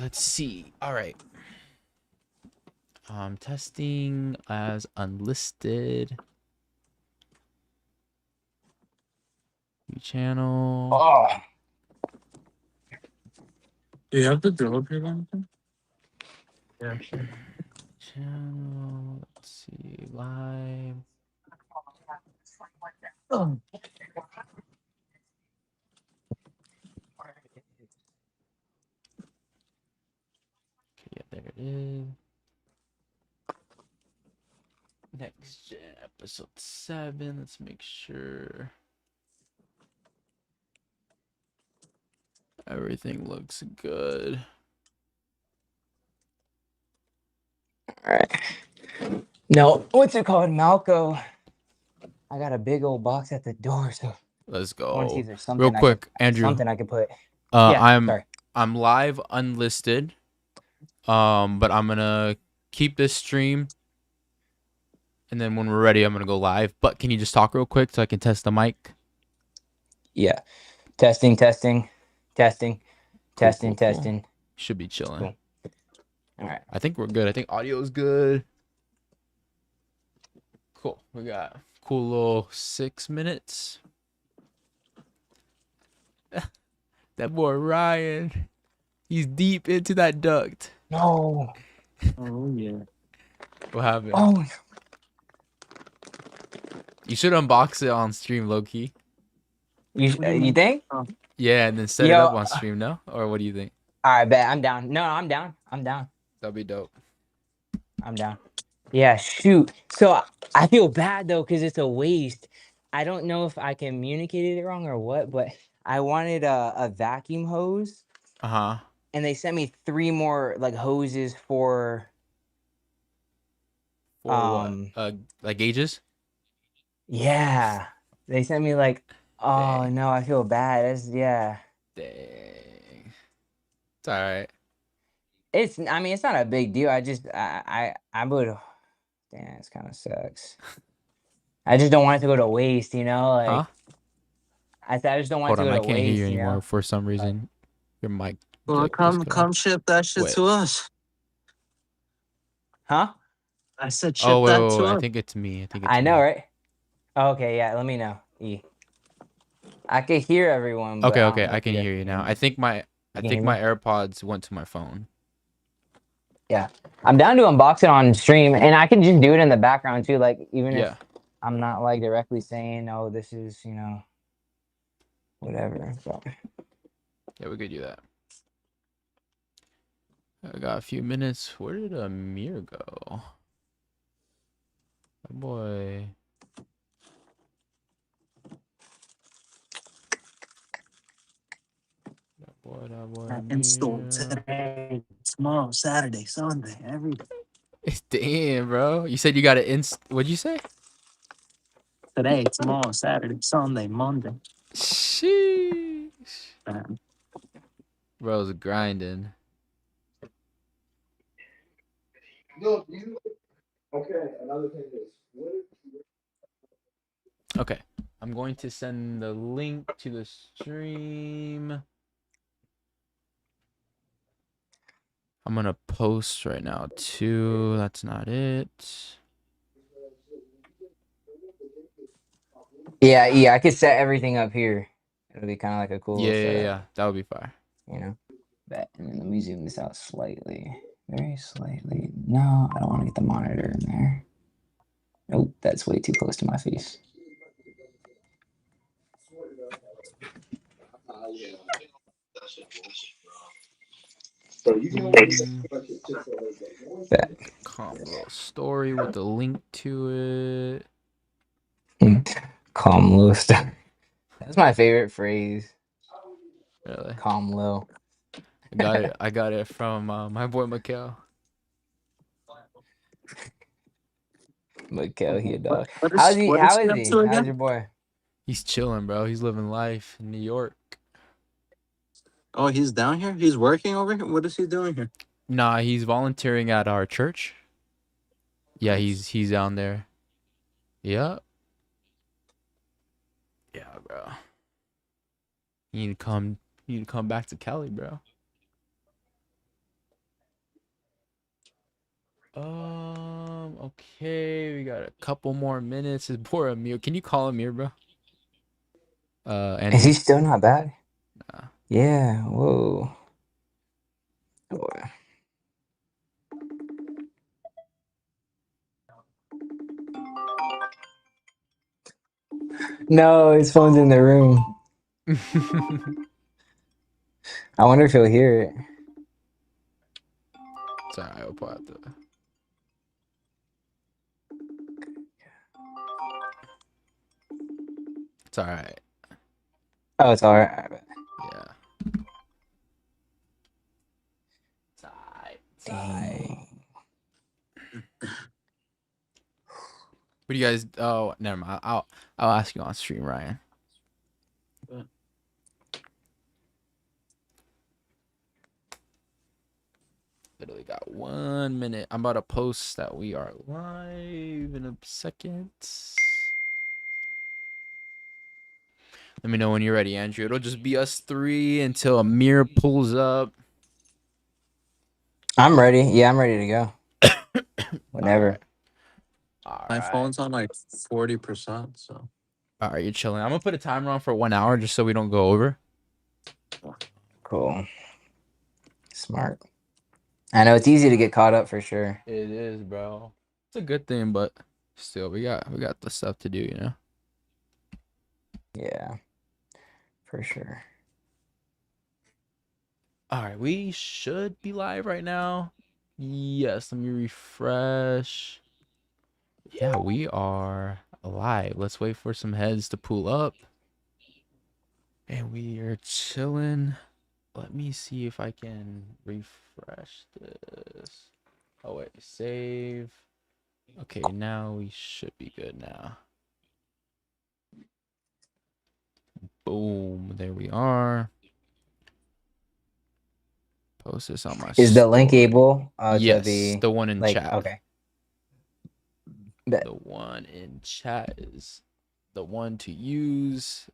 let's see. All right. Testing as unlisted. New channel. Oh, Do you have the drill here, Jonathan? yeah. Channel. Let's see. Live. Oh. Okay, yeah, there it is. Next Gen episode 7. Let's make sure everything looks good. All right. No, what's it called, Malco? I got a big old box at the door, so Let's I want to see go. if there's something Real quick, Andrew. something I could put. Yeah, sorry. I'm live unlisted. But I'm gonna keep this stream, and then when we're ready, I'm gonna go live. But can you just talk real quick so I can test the mic? Yeah. Testing. Cool. Should be chilling. Cool. All right. I think we're good. I think audio is good. Cool. We got cool little 6 minutes. That boy Ryan, he's deep into that duct. No. Oh, yeah. What happened? Oh. You should unbox it on stream, low key. You think? Yeah, and then set it up on stream, no? Or what do you think? All right, bet. I'm down. No, I'm down. That'd be dope. I'm down. Yeah, shoot. So I feel bad though, because it's a waste. I don't know if I communicated it wrong or what, but I wanted a vacuum hose. Uh-huh. And they sent me 3 more like hoses for what? Like gauges? Yeah. They sent me like, oh Dang. no, I feel bad. Dang. It's all right. It's not a big deal. I would, damn, it kind of sucks. I just don't want it to go to waste, you know? Like, Huh? I just don't want it to go to waste. I can't hear you anymore know? for some reason. Your mic. Well, come ship that shit to us. Huh? I said ship that to us. I think it's me. I know, right? Okay, yeah, let me know. I can hear everyone. But Okay, I can hear you now. I think my AirPods went to my phone. Yeah, I'm down to unbox it on stream, and I can just do it in the background too. Like even if I'm not like directly saying, "Oh, this is whatever." So. Yeah, we could do that. I got a few minutes. Where did Amir go? Oh boy. That boy. Installed today, tomorrow, Saturday, Sunday, every day. Damn, bro. You said you got it what'd you say? Today, tomorrow, Saturday, Sunday, Monday. Sheesh. Bro's grinding. Okay. I'm going to send the link to the stream. I'm going to post right now too. That's not it. Yeah, I could set everything up here. It'll be kind of like a cool setup. Yeah. That would be fire. And then let me zoom this out slightly. Very slightly. No, I don't want to get the monitor in there. Nope, that's way too close to my face. Little story with the link to it. Calm low stuff. That's my favorite phrase. Really? Calm low. I got it from my boy Mikhail. Mikhail, he a dog. How's he? How's your boy? He's chilling, bro. He's living life in New York. Oh, he's down here? He's working over here? What is he doing here? Nah, he's volunteering at our church. Yeah, he's down there. Yep. Yeah, bro. You need to come back to Cali, bro. Okay, we got a couple more minutes. Is poor Amir. Can you call Amir, bro? Is Andrew. he still not bad? Nah. Yeah. Whoa. No, his phone's in the room. I wonder if he'll hear it. It's alright. We'll put out the. It's alright. Oh, it's all right. Yeah. It's alright. It's alright. Dang. What do you guys? Oh, never mind. I'll ask you on stream, Ryan. What? Literally got 1 minute. I'm about to post that we are live in a second. Let me know when you're ready, Andrew. It'll just be us three until Amir pulls up. I'm ready. Yeah, I'm ready to go. Whenever. All My right. phone's on like 40%, so. All right, you're chilling. I'm gonna put a timer on for 1 hour just so we don't go over. Cool. Smart. I know it's easy to get caught up for sure. It is, bro. It's a good thing, but still, we got the stuff to do, you know. Yeah. For sure. All right, we should be live right now. Yes, let me refresh. Yeah, we are live. Let's wait for some heads to pull up. And we are chilling. Let me see if I can refresh this. Oh, wait, save. Okay, now we should be good now. Boom, there we are. Post this on my Is the link story. able to Yes, be the one in like chat. okay? The one in chat is the one to use.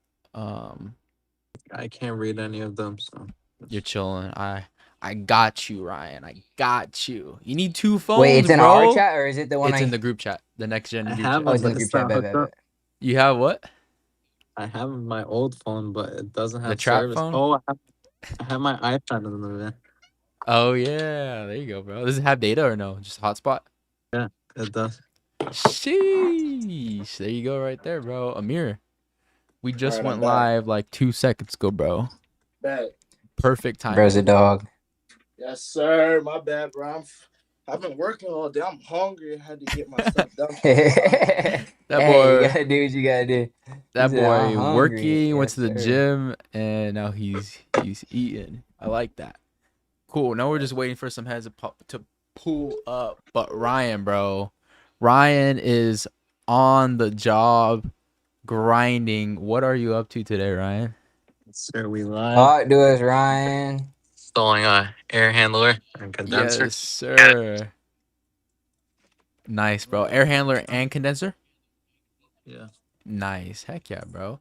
I can't read any of them, so. You're chilling. I got you, Ryan. I got you. You need 2 phones, Wait, it's in bro. our chat or is it the one It's in the group chat. The next gen I group have chat. Oh, it, it's in but the group it's chat. not hooked up. You have what? I have my old phone, but it doesn't The have trap service. phone? Oh, I have my iPad in the van. Oh yeah, there you go, bro. Does it have data or no? Just hotspot? Yeah, it does. Sheesh. There you go right there, bro. Amir. We just Alright, I'm went back. live like 2 seconds ago, bro. Bet. Perfect Bro's a timing. dog. Yes, sir. My bad, bro. I've been working all day. I'm hungry. I had to get my stuff done. Hey, That you boy gotta do what you gotta do. He that said, I'm boy hungry. working, went Yes, to the sir. gym, and now he's eating. I like that. Cool. Now we're just waiting for some heads to pull up. But Ryan, bro. Ryan is on the job grinding. What are you up to today, Ryan? Sir, we live. Talk to us, Ryan. Installing a air handler and condenser. Yes, sir. Nice, bro. Air handler and condenser? Yeah. Nice. Heck yeah, bro.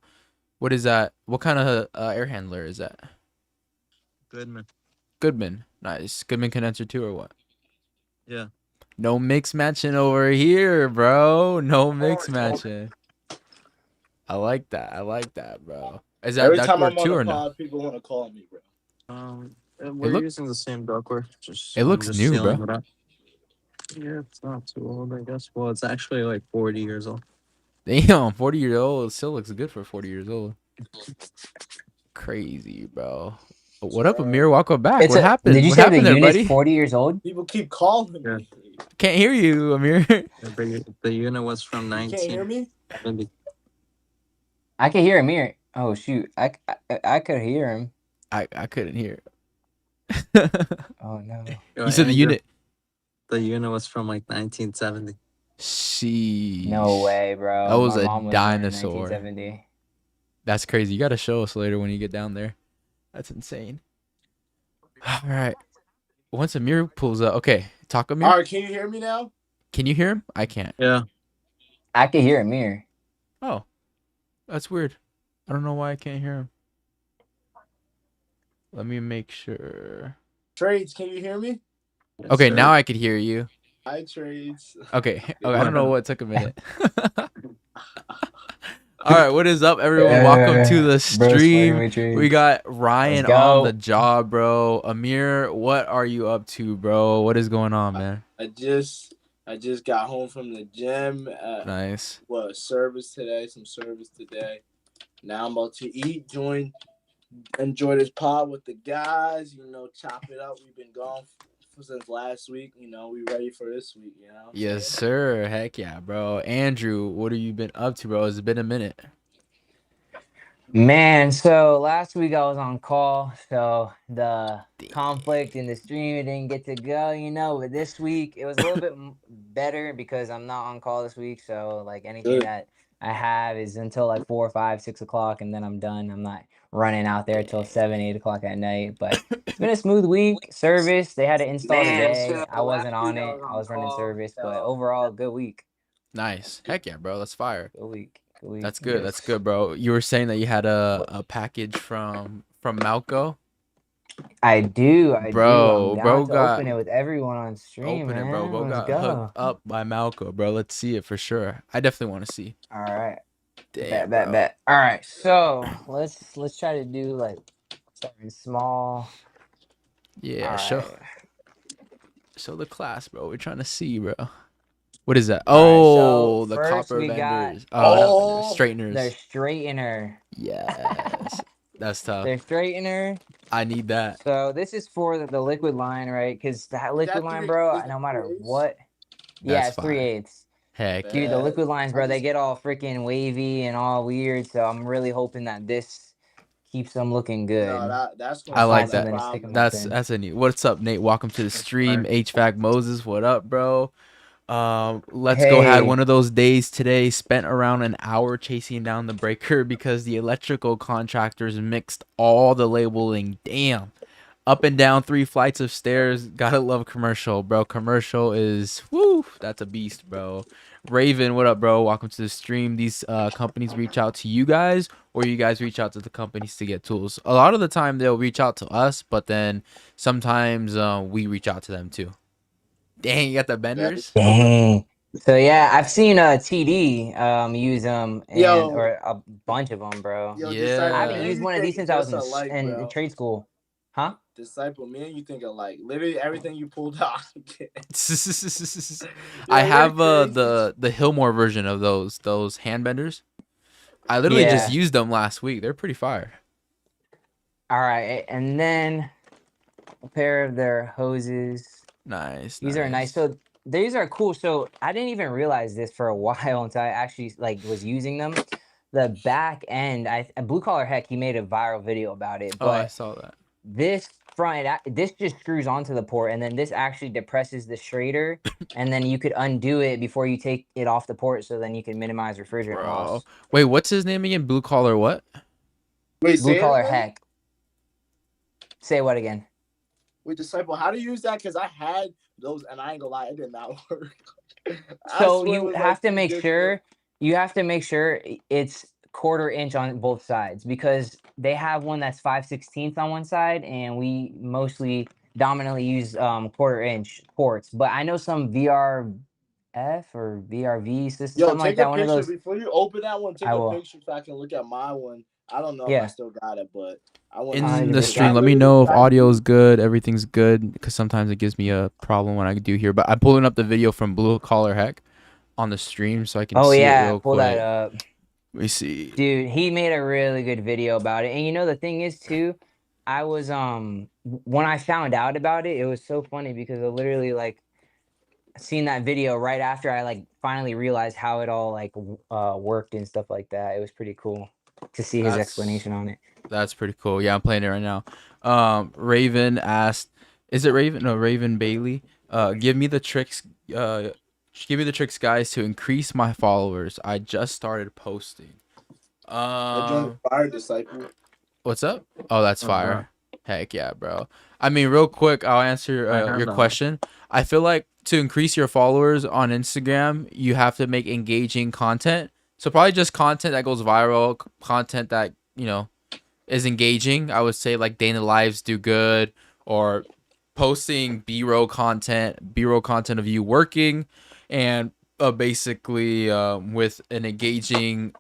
What is that? What kind of air handler is that? Goodman. Goodman. Nice. Goodman condenser too, or what? Yeah. No mix matching over here, bro. No mix matching. I like that, bro. Is that Every time ductwork I'm on too a or no? pod, people want to call me, bro. We're look- using the same ductwork. It looks just new, sealing bro. it up. Yeah, it's not too old, I guess. Well, it's actually like 40 years old. Damn, 40 years old. It still looks good for 40 years old. Crazy, bro. What up, Amir? Welcome back. What happened? Did you What say the happened there, unit's buddy? 40 years old? People keep calling Yeah. me. Can't hear you, Amir. The unit was from You can't hear me? 1970. I can hear him here. Oh shoot, I could hear him. I couldn't hear. Oh no. Yo, You said the Andrew, unit. The unit was from like 1970. Sheesh. No way, bro. That was My a mom was born in dinosaur. 1970. That's crazy. You gotta show us later when you get down there. That's insane. All right. Once Amir pulls up, okay. Talk, Amir. All right, can you hear me now? Can you hear him? I can't. Yeah. I can hear him here. Oh, that's weird. I don't know why I can't hear him. Let me make sure. Trades, can you hear me? Yes, Okay, sir. now I could hear you. Hi, trades. Okay. Okay. I don't know what took a minute. All right, what is up, everyone? Welcome to the stream. We got Ryan on the job, bro. Amir, what are you up to, bro? What is going on, man? I just got home from the gym. Nice. Some service today. Now I'm about to eat, enjoy this pod with the guys. Chop it up. We've been gone since last week. We ready for this week. Yes, sir. Heck yeah, bro. Andrew, what have you been up to, bro? It's been a minute. Man, so last week I was on call, so the conflict in the stream, it didn't get to go, but this week it was a little bit better because I'm not on call this week, so like anything that I have is until like 4, 5, 6 o'clock, and then I'm done. I'm not running out there till 7, 8 o'clock at night, but it's been a smooth week. Service, they had to install today. I wasn't on it. I was running service, but overall, good week. Nice. Heck yeah, bro. That's fire. Good week. That's good. That's good, bro. You were saying that you had a package from Malco. I do. Bro, I'm bro down to got open it with everyone on stream. open it, bro. Bro Let's got go. hooked up by Malco, bro. Let's see it for sure. I definitely want to see. All right. Damn, Bet. All right. So let's try to do like something small. Yeah, All show right. the class, bro. We're trying to see, bro. What is that? All right, so the first copper we got- vendors. Oh, straighteners. Their straightener. Yes. That's tough. Their straightener. I need that. So this is for the liquid line, right? Because that liquid line, bro, no matter what. Yeah, it's 3/8. Heck, Dude, the Yeah. liquid lines, bro, they get all freaking wavy and all weird. So I'm really hoping that this keeps them looking good. No, that's I like that. That's a neat. What's up, Nate? Welcome to the stream. HVAC Moses, what up, bro? Let's go. Had one of those days today. Spent around an hour chasing down the breaker because the electrical contractors mixed all the labeling. Damn. Up and down 3 flights of stairs. Gotta love commercial, bro. Commercial is woo. That's a beast, bro. Raven, what up, bro? Welcome to the stream. These companies reach out to you guys, or you guys reach out to the companies to get tools. A lot of the time they'll reach out to us, but then sometimes we reach out to them too. Dang, you got the benders? Dang. So yeah, I've seen TD use them or a bunch of them, bro. Yeah. I haven't used one of these since I was in trade school. Huh? Disciple, me and you think of like literally everything you pulled out. I have the Hillmore version of those hand benders. I literally just used them last week. They're pretty fire. All right, and then a pair of their hoses. Nice. These are nice. So these are cool. So I didn't even realize this for a while until I actually was using them. The back end, Blue Collar Heck, he made a viral video about it. But I saw that. This front, this just screws onto the port, and then this actually depresses the schrader, and then you could undo it before you take it off the port, so then you can minimize refrigerant loss. Wait, what's his name again? Blue Collar what? Wait, Blue Collar Heck. Say what again? Wait, Disciple, how do you use that? Because I had those, and I ain't gonna lie, it did not work. So you have to make sure. You have to make sure it's 1/4 inch on both sides, because they have one that's 5/16 on one side, and we mostly dominantly use 1/4 inch ports. But I know some VRF or VRV systems, something like that. One of those. Before you open that one, take a picture so I can look at my one. I don't know if I still got it, but I want in the stream. Let me know if audio is good, everything's good, because sometimes it gives me a problem when I do here. But I'm pulling up the video from Blue Collar Heck on the stream so I can see it real pull quick. that up. Let me see. Dude, he made a really good video about it. And the thing is too, I was when I found out about it, it was so funny because I literally seen that video right after I finally realized how it all worked and stuff like that. It was pretty cool to see his explanation on it. That's pretty cool. Yeah, I'm playing it right now. Raven asked, is it Raven? No, Raven Bailey. Give me the tricks. Give me the tricks, guys, to increase my followers. I just started posting. Fire Disciple. What's up? Oh, that's fire. Heck yeah, bro. I mean, real quick, I'll answer your question. I feel like to increase your followers on Instagram, you have to make engaging content. So probably just content that goes viral, content that, is engaging. I would say day in the lives do good, or posting B-roll content of you working, and basically with an engaging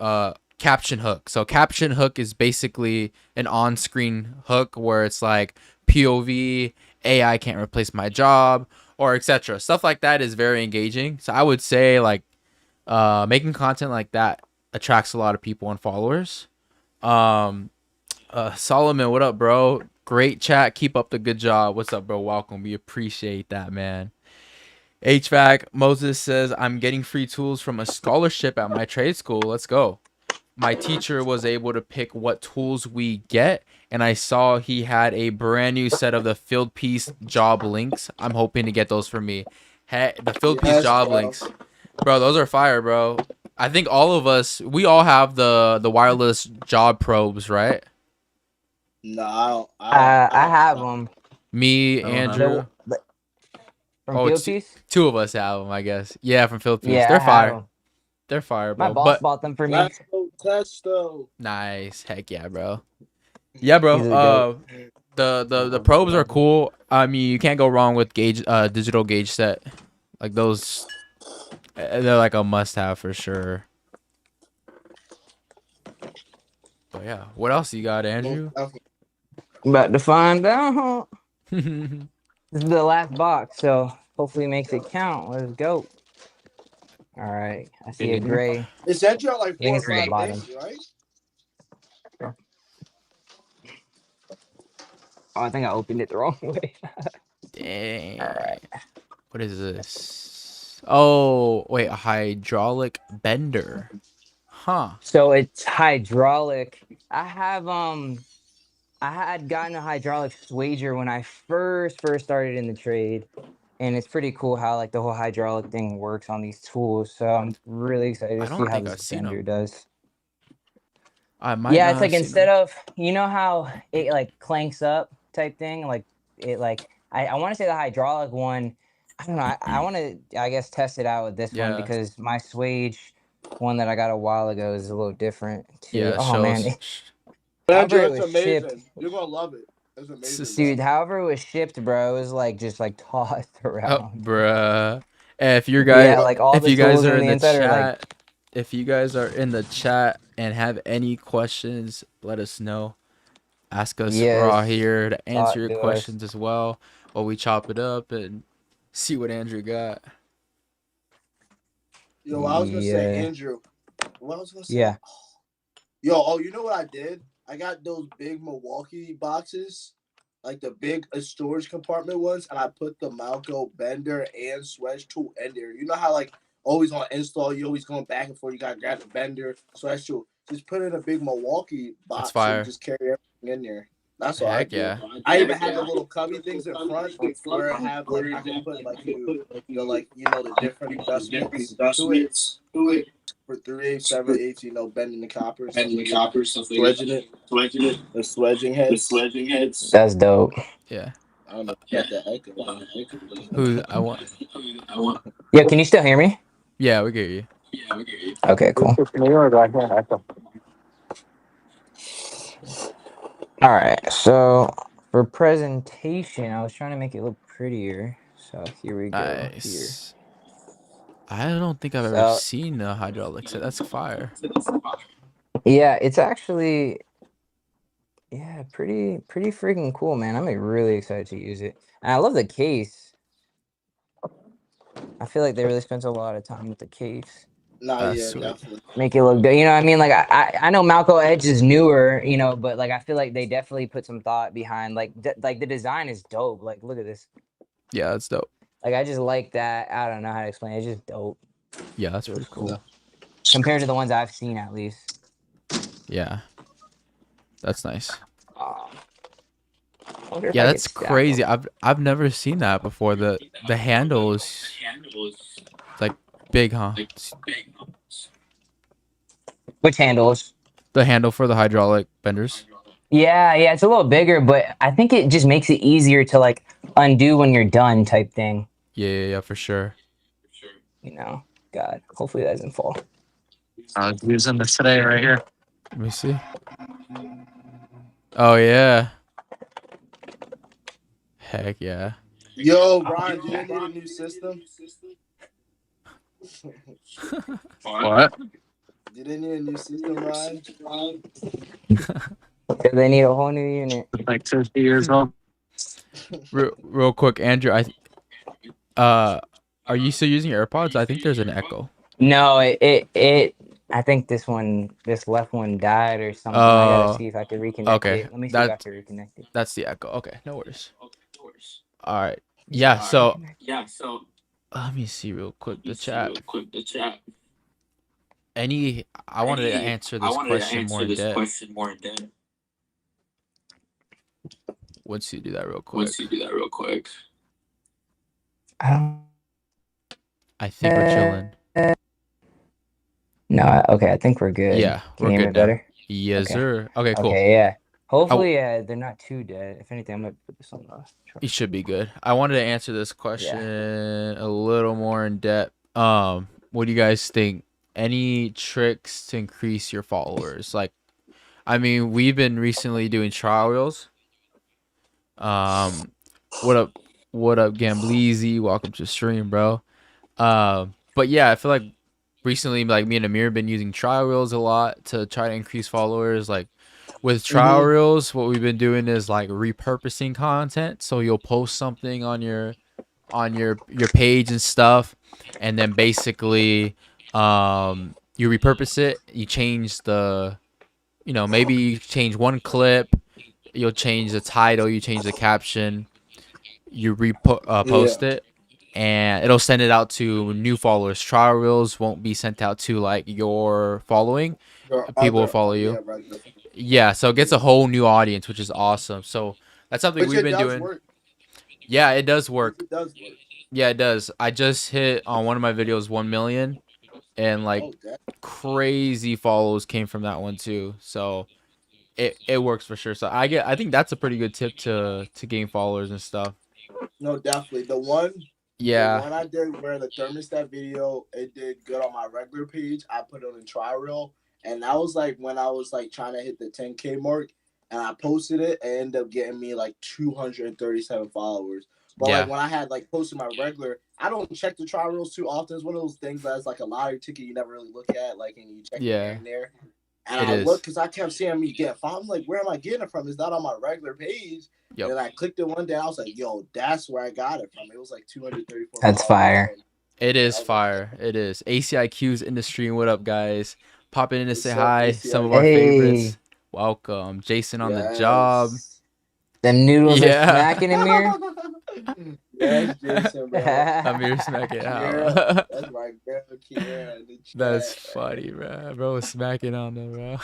caption hook. So caption hook is basically an on-screen hook where it's like POV, AI can't replace my job, or etc. Stuff like that is very engaging. So I would say like making content like that attracts a lot of people and followers. Solomon, what up, bro? Great chat. Keep up the good job. What's up, bro? Welcome. We appreciate that, man. HVAC Moses says, I'm getting free tools from a scholarship at my trade school. Let's go. My teacher was able to pick what tools we get, and I saw he had a brand new set of the field piece job links. I'm hoping to get those for me. Hey, the field piece job links, bro. Those are fire, bro. I think all of us, we all have the wireless job probes, right? No, I have them. Me, I don't have Andrew. From Oh, Field it's Piece? two of us have them, I guess. Yeah, from field piece. Yeah, They're I have fire. 'em. They're fire, My bro. boss But bought them for me. Let's go testo. nice. Heck yeah, bro. Yeah, bro. He's a goat. The probes are cool. I mean, you can't go wrong with digital gauge set. Like those, they're like a must-have for sure. But yeah, what else you got, Andrew? About to find out. This is the last box, so hopefully it makes it count. Let's go. All right, I see a gray. It said you like I think 4 or it's from the 5 bottom. days, right? Oh, I think I opened it the wrong way. Dang. All right. What is this? Oh, wait, a hydraulic bender. Huh. So it's hydraulic. I had gotten a hydraulic swager when I first started in the trade, and it's pretty cool how like the whole hydraulic thing works on these tools. So I'm really excited I to don't see how think I've this seen bender 'em. does. I might Yeah, not it's like have seen instead them. of how it like clanks up type thing, like it like I want to say the hydraulic one. I don't know. I want to I guess test it out with this one Yeah. because my swage one that I got a while ago is a little different too. Yeah, Oh man, shows. however Andrew, it it's was shipped, amazing. You're gonna love it. It's amazing, dude. bro. However it was shipped, bro, it was like just like tossed Oh, around. bruh. If you Yeah, guys, like all if the you guys tools are on in the the inside are like chat, if you guys are in the chat and have any questions, let us know. Ask us. We're all yes, here to answer your to us. questions as well, while we chop it up and see what Andrew got. Yo, what I was gonna say, Yeah. Andrew. What I was gonna say? Yeah. Yo, you know what I did? I got those big Milwaukee boxes, like the big storage compartment ones, and I put the Malco bender and swedge tool in there. You know how like always on install, you always going back and forth. You gotta grab the bender, swedge tool. Just put it in a big Milwaukee box fire. and just carry everything in there. That's all I Heck do. yeah. I even have the little cubby things in front where I have like I can put like the different adjustments to it for 3/8, 7/8, bending the copper, wedging it, the swedging heads. That's dope. Yeah. I don't know about that echo. Who I want? Yeah, can you still hear me? Yeah, we get you. Okay, cool. All right, so for presentation, I was trying to make it look prettier. So here we go. Nice. I don't think I've ever So- seen a hydraulic set. That's fire. Yeah, it's actually pretty freaking cool, man. I'm really excited to use it. And I love the case. I feel like they really spent a lot of time with the case. Nah, That's yeah, sweet. definitely. Make it look good. You know what I mean? Like I know Malco Edge is newer, but like I feel like they definitely put some thought behind like the design is dope. Like look at this. Yeah, that's dope. Like I just like that. I don't know how to explain it. It's just dope Yeah, that's pretty cool. compared to the ones I've seen at least. Yeah. That's nice. I wonder if Yeah, I that's could stack crazy. them. I've never seen that before. The handle is like big, huh? Which handles? The handle for the hydraulic benders. Yeah, it's a little bigger, but I think it just makes it easier to like undo when you're done type thing. Yeah, for sure. God, hopefully that doesn't fall. I was using this today right here. Let me see. Oh yeah. Heck yeah. Yo, Ryan, do you need a new system? What? Do they need a new system, Ryan? They need a whole new unit. Like 50 years old. Real quick, Andrew. Are you still using AirPods? I think there's an echo. No, it I think this left one died or something. I gotta see if I can reconnect Okay. it. Let me see if I can reconnect it. That's the echo. Okay, no worries. All right. Yeah. So let me see real quick the chat. I wanted to answer this question more in depth. Once you do that real quick. I think we're chilling. No, okay, I think we're good. Yeah, Can we're you hear good me now. better? Yes, Okay. sir. Okay, cool. Okay, yeah. Hopefully, they're not too dead. If anything, I might put this on the. You should be good. I wanted to answer this question a little more in depth. What do you guys think? Any tricks to increase your followers? Like, I mean, we've been recently doing trial reels. What up, Gambleezy? Welcome to the stream, bro. But yeah, I feel like recently, like me and Amir have been using trial reels a lot to try to increase followers. Like with trial reels, what we've been doing is like repurposing content. So you'll post something on your page and stuff, and then basically you repurpose it. You change maybe you change one clip, you'll change the title, you change the caption, you post it, and it'll send it out to new followers. Trial reels won't be sent out to like your following. People will follow you. Yeah, so it gets a whole new audience, which is awesome. So that's something we've been doing. Yeah, it does work. Yeah, it does. I just hit on one of my videos 1 million, and like crazy follows came from that one too. So it works for sure. So I think that's a pretty good tip to gain followers and stuff. No, definitely. The one I did where the thermostat video, it did good on my regular page. I put it on a trial reel, and that was like when I was like trying to hit the 10K mark, and I posted it. It ended up getting me like 237 followers. But like when I had like posted my regular, I don't check the trial reels too often. It's one of those things that's like a lottery ticket you never really look at, like, and you check it here and there. And I looked because I kept seeing me get followed. I'm like, where am I getting it from? It's not on my regular page. Yep. And I clicked it one day. I was like, yo, that's where I got it from. It was like 234. That's fire. It is fire. It is. ACIQ's in the stream. What up, guys? Popping in to say hi. Some of our favorites. Welcome. Jason on the job. Them noodles are smacking, Amir. Yes, Jason, bro. Amir smacking out. That's my girl, Kiera. That's funny, bro. Bro was smacking on them, bro.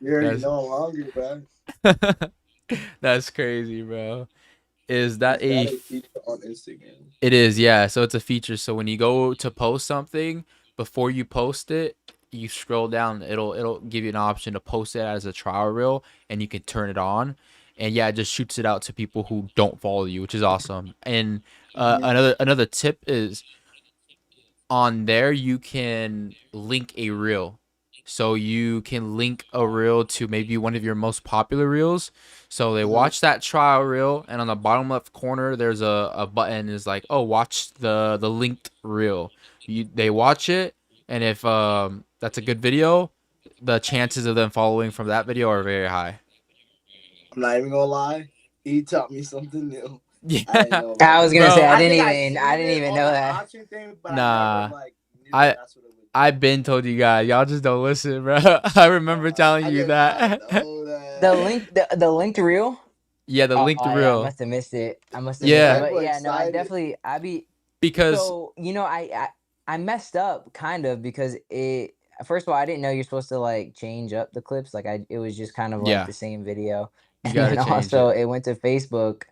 You already know I'm hungry, bro. That's crazy, bro. Is that a feature on Instagram? It is, yeah. So it's a feature. So when you go to post something, before you post it, you scroll down. It'll give you an option to post it as a trial reel, and you can turn it on. And yeah, it just shoots it out to people who don't follow you, which is awesome. And another tip is on there you can link a reel. So you can link a reel to maybe one of your most popular reels. So they watch that trial reel, and on the bottom left corner there's a button is like, oh, watch the linked reel. They watch it, and if that's a good video, the chances of them following from that video are very high. I'm not even gonna lie. He taught me something new. Yeah, I was gonna say I didn't even know that. Nah, I've been told you guys. Y'all just don't listen, bro. I remember telling you that. The linked reel. Yeah, the linked reel. I must have missed it. Missed it. But yeah, no, I be because so I messed up kind of because it. First of all, I didn't know you're supposed to like change up the clips. Like it was just kind of like the same video. And then also it went to Facebook.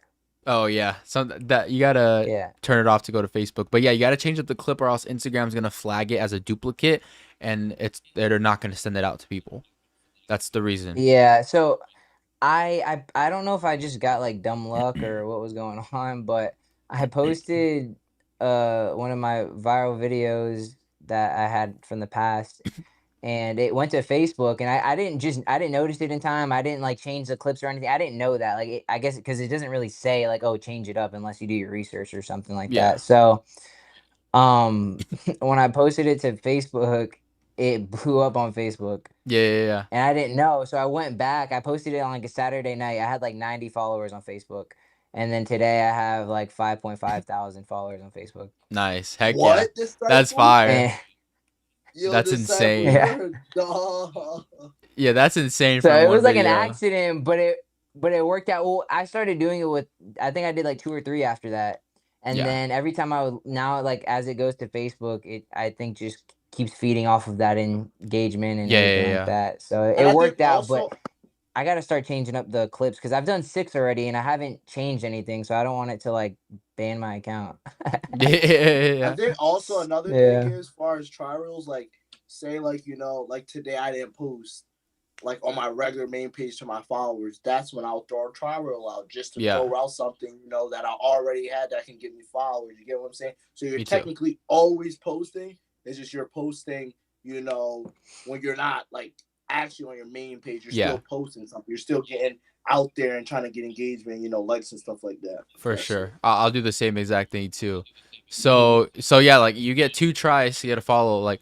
Oh yeah, so that you gotta turn it off to go to Facebook. But yeah, you gotta change up the clip, or else Instagram's gonna flag it as a duplicate, and they're not gonna send it out to people. That's the reason. Yeah. So I don't know if I just got like dumb luck or what was going on, but I posted one of my viral videos that I had from the past, and it went to Facebook, and I didn't notice it in time. I didn't like change the clips or anything. I didn't know that. Like I guess because it doesn't really say like, oh, change it up unless you do your research or something like Yeah. that. So when I posted it to Facebook, it blew up on Facebook. Yeah. And I didn't know, so I went back. I posted it on like a Saturday night. I had like 90 followers on Facebook, and then today I have like 5.5 thousand followers on Facebook. Nice. Heck yeah. What? That's fire. And Yo, That's Disciple, insane. Yeah. you're a dog. Yeah, that's insane so from it one was like an video. accident, but it worked out. Well, I started doing it with, I think I did like 2 or 3 after that, and Yeah. then every time I would, now like as it goes to Facebook, it I think just keeps feeding off of that engagement and everything Yeah. like that. So And I it think worked out, also, but I got to start changing up the clips because I've done 6 already and I haven't changed anything, so I don't want it to like ban my account. Yeah. I think also another Yeah. thing is, as far as try reels, like say like like today I didn't post like on my regular main page to my followers. That's when I'll throw a try reel out just to throw out something that I already had that can get me followers. You get what I'm saying? So you're technically always posting. It's just you're posting, when you're not like actually on your main page. You're still posting something. You're still getting out there and trying to get engagement, likes and stuff like that. For sure. I'll do the same exact thing too. So yeah, like you get 2 tries to get a follow. Like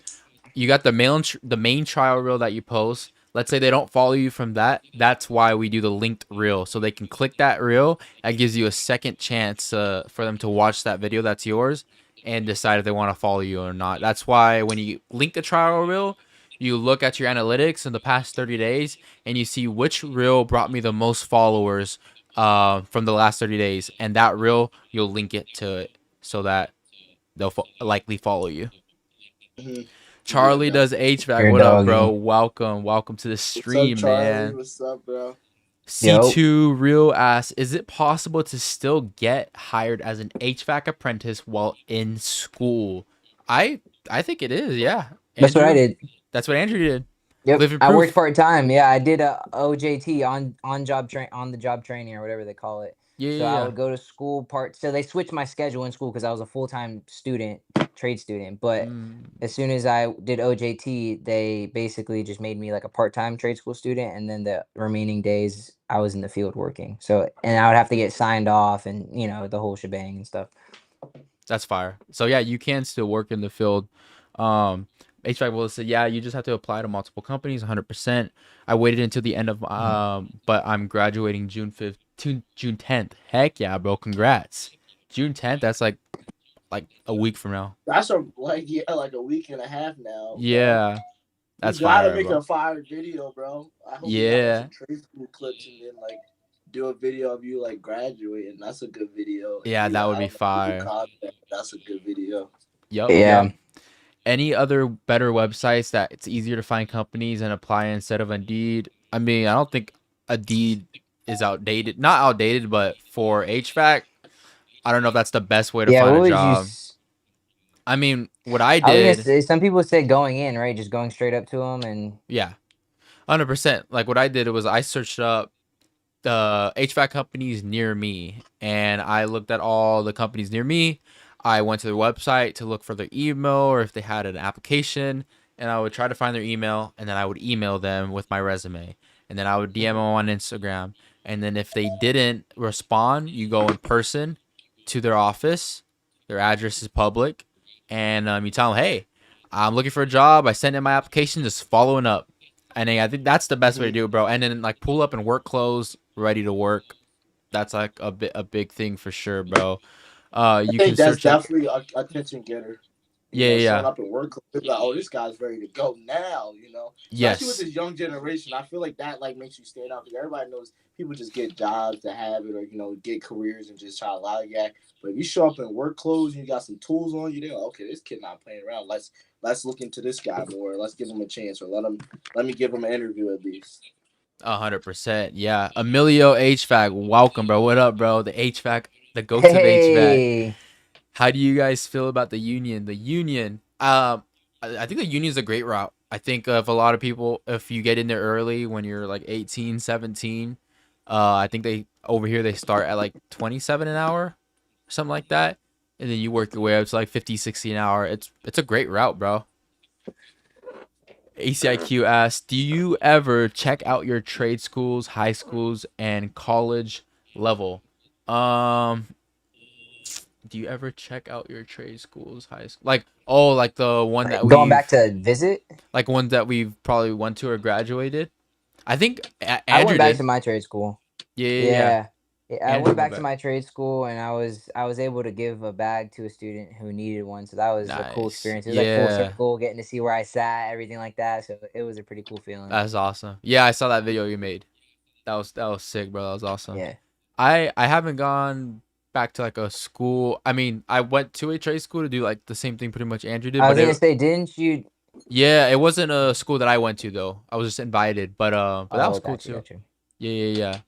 you got the main trial reel that you post. Let's say they don't follow you from that. That's why we do the linked reel, so they can click that reel. That gives you a second chance for them to watch that video that's yours and decide if they want to follow you or not. That's why when you link the trial reel, you look at your analytics in the past 30 days and you see which reel brought me the most followers from the last 30 days, and that reel you'll link it to it so that they'll likely follow you. Charlie does HVAC. What up, bro? Welcome to the stream, what's up, Charlie? man. What's up, bro? C2 Real asks, is it possible to still get hired as an HVAC apprentice while in school? I think it is, yeah. That's what I did. That's what Andrew did. Yep, I worked part-time. Yeah, I did a OJT on the job training or whatever they call it. So I would go to school so they switched my schedule in school because I was a full-time trade student. But as soon as I did OJT, they basically just made me like a part-time trade school student, and then the remaining days I was in the field working. So, and I would have to get signed off and the whole shebang and stuff. That's fire. So yeah, you can still work in the field. HVAC will say, yeah, you just have to apply to multiple companies, 100%. I waited until the end of, but I'm graduating June 5th to June 10th. Heck yeah, bro. Congrats. June 10th. That's like a week from now. That's like a week and a half now. Yeah. That's you gotta fire, make bro. a fire video, bro. I hope you got some trade school clips and then like do a video of you like graduating. That's a good video. Yeah, that would be fire. That's a good video. Yep. Yeah. Yep. Any other better websites that it's easier to find companies and apply instead of Indeed? I mean, I don't think Indeed is outdated. Not outdated, but for HVAC, I don't know if that's the best way to find a job. I mean, what I did. Some people say going in, right? Just going straight up to them and. Yeah, 100%. Like what I did was I searched up the HVAC companies near me, and I looked at all the companies near me. I went to their website to look for their email or if they had an application, and I would try to find their email, and then I would email them with my resume, and then I would DM them on Instagram. And then if they didn't respond, you go in person to their office. Their address is public, and you tell them, hey, I'm looking for a job. I sent in my application, just following up. And I think that's the best way to do it, bro. And then like pull up in work clothes, ready to work. That's like a big thing for sure, bro. I think that's definitely a attention getter. Yeah. Showing up at work, like, oh, this guy's ready to go now. Yes. Especially with this young generation, I feel like that like makes you stand out because everybody knows people just get jobs to have it or get careers and just try to lollygag. But if you show up in work clothes and you got some tools on, you're like, okay, this kid not playing around. Let's look into this guy more. Let's give him a chance or let me give him an interview at least. 100%. Yeah. Emilio HVAC, welcome, bro. What up, bro? The HVAC, the go-to HVAC. How do you guys feel about the union? The union, I think the union is a great route. I think if a lot of people, if you get in there early when you're like 18, 17, I think over here they start at like 27 an hour or something like that. And then you work your way up to like 50, 60 an hour. It's a great route, bro. ACIQ asks, do you ever check out your trade schools, high schools, and college level? Um, do you ever check out your trade schools, high school? Like the one that Going back we've, to visit, like ones that we've probably went to or graduated? I think I Andrew went back did. to my trade school. Yeah. Yeah. Yeah, I Andrew went went back to back. my trade school and I was able to give a bag to a student who needed one. So that was a cool Nice. experience. It was like full Yeah. circle, getting to see where I sat, everything like that. So it was a pretty cool feeling. That's awesome. Yeah, I saw that video you made. That was sick, bro. That was awesome. Yeah. I haven't gone back to like a school. I mean, I went to a trade school to do like the same thing pretty much Andrew did, I was but gonna say, didn't you? yeah, it wasn't a school that I went to though. I was just invited, but that Oh, was cool gotcha, too. gotcha. Yeah.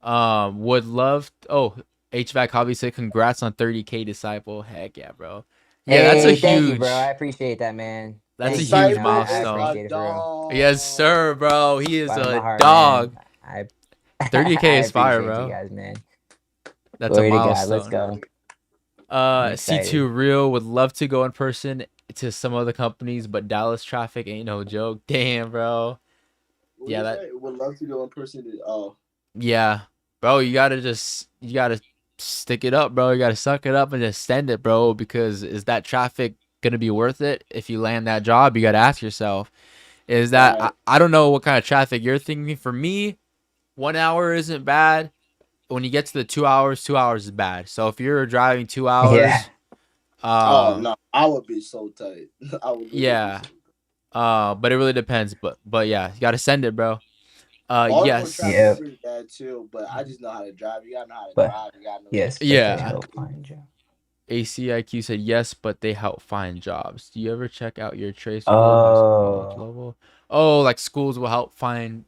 Would love. Oh, HVAC hobby said congrats on 30K disciple. Heck yeah, bro. Yeah, that's a Hey, thank you, bro. I huge. appreciate that, man. That's a Thank you. huge No, Disciple I is milestone. a appreciate it for real. Yes, dog. sir, bro. He is Bottom of my a heart, dog. man. I 30K I is fire, appreciate you bro. guys, man. That's a Glory to God. Let's milestone. go. I'm C2 excited. Real would love to go in person to some other companies, but Dallas traffic ain't no joke. Damn, bro. What Yeah, do you that. say? Would love to go in person. Oh, Yeah, bro. You gotta stick it up, bro. You gotta suck it up and just send it, bro. Because is that traffic gonna be worth it if you land that job? You gotta ask yourself. Is that right. I don't know what kind of traffic you're thinking. For me, 1 hour isn't bad. When you get to the 2 hours, 2 hours is bad. So if you're driving 2 hours, Yeah. Oh um, no, I would be so tight. I would. Literally yeah. be so But it really depends. But yeah, you gotta send it, bro. Baltimore Yes. traffic Yep. pretty bad too, but I just know how to drive. You gotta know how to But drive. You gotta know. yes, but Yeah. they help find you. ACIQ said yes, but they help find jobs. Do you ever check out your trade school, high school, college Oh. level? Oh, like schools will help find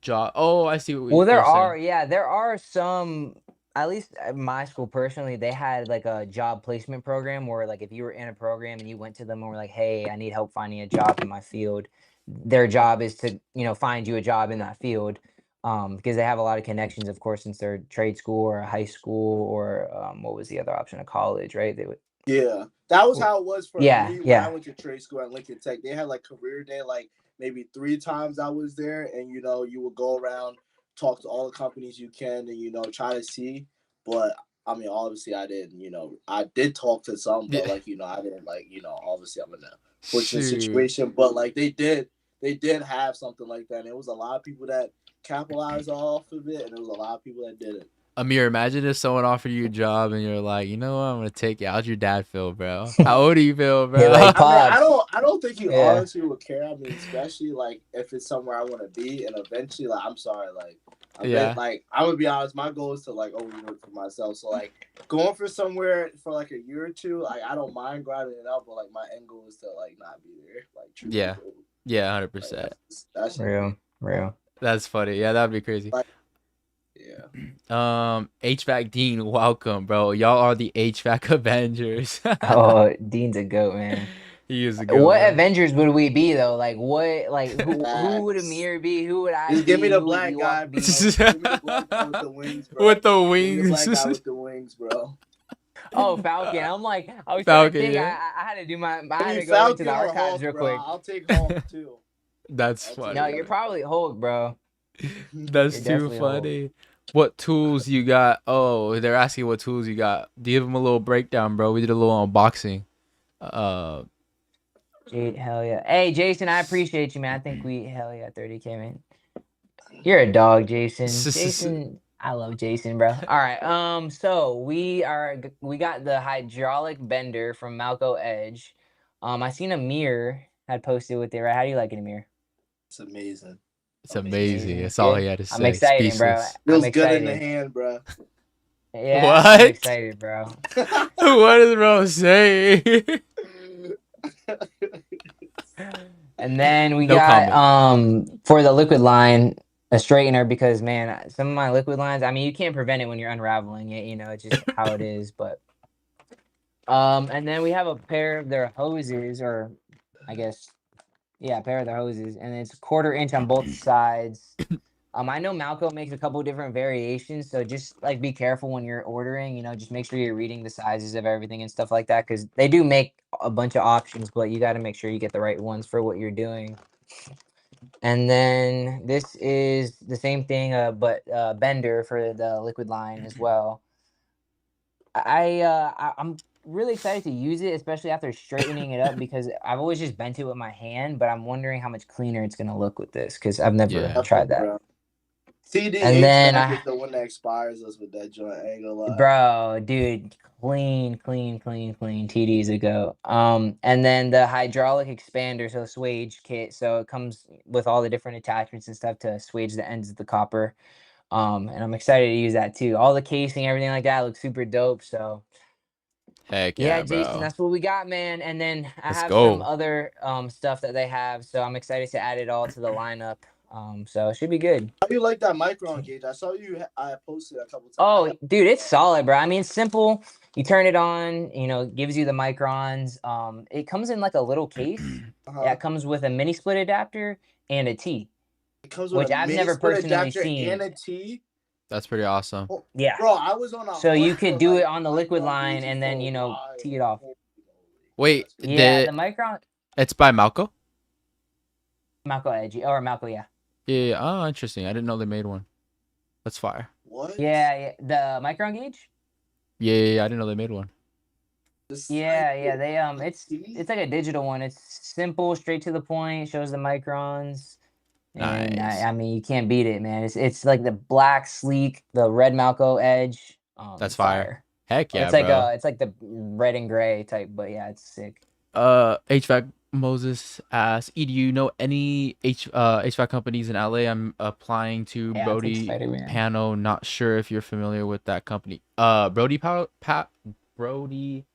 job. Oh, I see what Well, you're saying. there are some, at least at my school personally, they had like a job placement program where like if you were in a program and you went to them and were like, hey, I need help finding a job in my field, their job is to, find you a job in that field. Because they have a lot of connections, of course, since they're trade school or a high school or what was the other option, a college, right? They would. Yeah, that was how it was for Yeah, me when yeah. I went to trade school at Lincoln Tech. They had like career day, like maybe 3 times I was there, and you would go around, talk to all the companies you can, and try to see. But I mean, obviously, I didn't. I did talk to some, but Yeah. I didn't obviously, I'm in a fortunate Shoot. situation. But like they did have something like that. And it was a lot of people that capitalized off of it, and there was a lot of people that didn't. Amir, imagine if someone offered you a job and you're like, you know what, I'm gonna take it. How'd your dad feel, bro? How old do you feel, bro? Yeah, like I mean, Pops. I don't think you Yeah. honestly would care. I mean, especially like if it's somewhere I want to be, and eventually, like, I'm sorry, like, Yeah. like I'm gonna be honest, my goal is to like always work for myself. So like going for somewhere for like a year or two, like I don't mind grinding it out, but like my end goal is to like not be there, like truly. Yeah. Yeah, Like, 100%. that's Real. That's funny. Yeah, that'd be crazy. Like, yeah. HVAC Dean, welcome, bro. Y'all are the HVAC Avengers. Oh, Dean's a goat, man. He is a good What one. Avengers would we be though? Like what? Like who would Facts. Amir be? Who would I Just be? give me the Who would black Ewok guy, be? bro. Give me the black guy with the wings, bro. With the Give me the wings. black guy with the wings, bro. Oh, Falcon. I'm like, I was trying Falcon, to think. yeah. I had to do my. I I had mean, to go into Falcon the or archives Hulk, real bro. quick. I'll take Hulk too. That's I'll funny. No, take you're that. probably Hulk, bro. That's You're too definitely Hulk. funny. What tools you got? Oh, they're asking what tools you got. Give them a little breakdown, bro. We did a little unboxing. Jade, hell yeah. Hey, Jason, I appreciate you, man. I think hell yeah, 30K, man. You're a dog, Jason. Jason, I love Jason, bro. All right. So we got the hydraulic bender from Malco Edge. I seen Amir had posted with it, right? How do you like it, Amir? It's amazing. It's amazing. Amazing. That's all Good. he had to say. I'm excited, bro. Speechless. Feels I'm good in the excited. hand, bro. Yeah, What? I'm excited, bro. What is bro saying? And then we No got comment. for the liquid line a straightener because man, some of my liquid lines, I mean, you can't prevent it when you're unraveling it, it's just how it is. But and then we have a pair of their hoses, or I guess, yeah, a pair of their hoses, and it's 1/4 inch on both sides. I know Malco makes a couple different variations, so just like be careful when you're ordering. Just make sure you're reading the sizes of everything and stuff like that, because they do make a bunch of options, but you got to make sure you get the right ones for what you're doing. And then this is the same thing, but bender for the liquid line as well. I'm really excited to use it, especially after straightening it up, because I've always just bent it with my hand, but I'm wondering how much cleaner it's gonna look with this because I've never Yeah. tried that. Bro. TD And then HVAC is the one that expires us with that joint. I ain't gonna lie. bro, dude, clean. TD's a go. And then the hydraulic expander, so swage kit. So it comes with all the different attachments and stuff to swage the ends of the copper. And I'm excited to use that too. All the casing, everything like that looks super dope. So Heck yeah, yeah, Jason, bro. that's what we got, man. And then I Let's have some go. other stuff that they have. So I'm excited to add it all to the lineup. So it should be good. How do you like that micron gauge? I saw you. I posted a couple times. Oh, dude, it's solid, bro. I mean, it's simple. You turn it on, gives you the microns. It comes in like a little case. Yeah, it comes with a mini split adapter and a T. It comes with which a I've mini never split personally adapter seen. and a T. That's pretty awesome. Oh, Yeah. bro, I was on a So you hunt could for, do like, it on the liquid micron line gauges and then, for a while. tee it off. Wait, Yeah, the micron, it's by Malco? Malco Edge, or Malco, yeah. Yeah. Oh, interesting. I didn't know they made one. That's fire. What? Yeah, the micron gauge. Yeah. I didn't know they made one. Yeah. They it's like a digital one. It's simple, straight to the point. Shows the microns. And Nice. I mean, you can't beat it, man. It's like the black sleek, the red Malco Edge. That's fire. Heck yeah, it's like bro. it's like the red and gray type, but yeah, it's sick. HVAC Moses asks, do you know any HVAC companies in LA? I'm applying to Yeah, Brody Spider-Man. Pano. Not sure if you're familiar with that company. Brody Brody,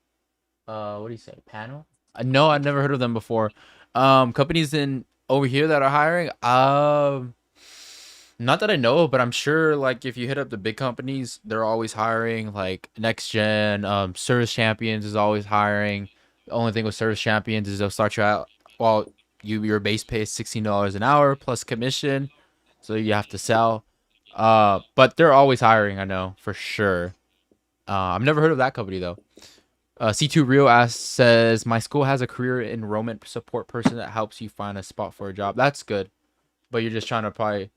what do you say? Pano? No, I've never heard of them before. Companies in over here that are hiring. Not that I know, but I'm sure like if you hit up the big companies, they're always hiring. Like NextGen, Service Champions is always hiring. The only thing with Service Champions is they'll start you out. Well, your base pay is $16 an hour plus commission, so you have to sell. But they're always hiring. I know for sure. I've never heard of that company though. C2 Real says my school has a career enrollment support person that helps you find a spot for a job. That's good, but you're just trying to probably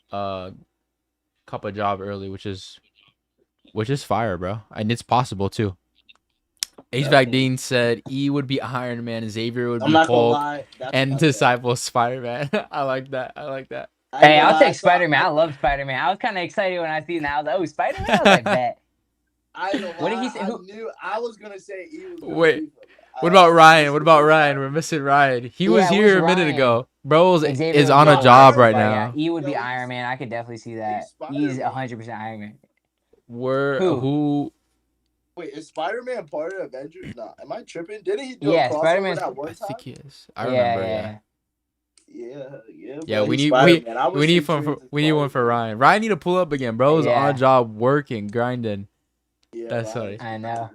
cup a job early, which is fire, bro, and it's possible too. HVAC Dean said E would be Iron Man, Xavier would be Hulk, and Disciple Spider-Man. I like that. Hey, I'll take Spider-Man. I love Spider-Man. I was kind of excited when I seen that. I was like, oh, Spider-Man? I was like, bet. What did he say? I was gonna say E was gonna Wait, what about Ryan? We're missing Ryan. He was here a minute ago. Bro is on a job right now. Yeah, E would be Iron Man. I could definitely see that. He's 100% Iron Man. Who? Wait, is Spider-Man part of Avengers? No, am I tripping? Didn't he do a crossover Spider-Man that one time? I think he is. I remember. Yeah. We need one for Ryan. Ryan need to pull up again. Bro's on a job working, grinding. Yeah, that's funny. I know.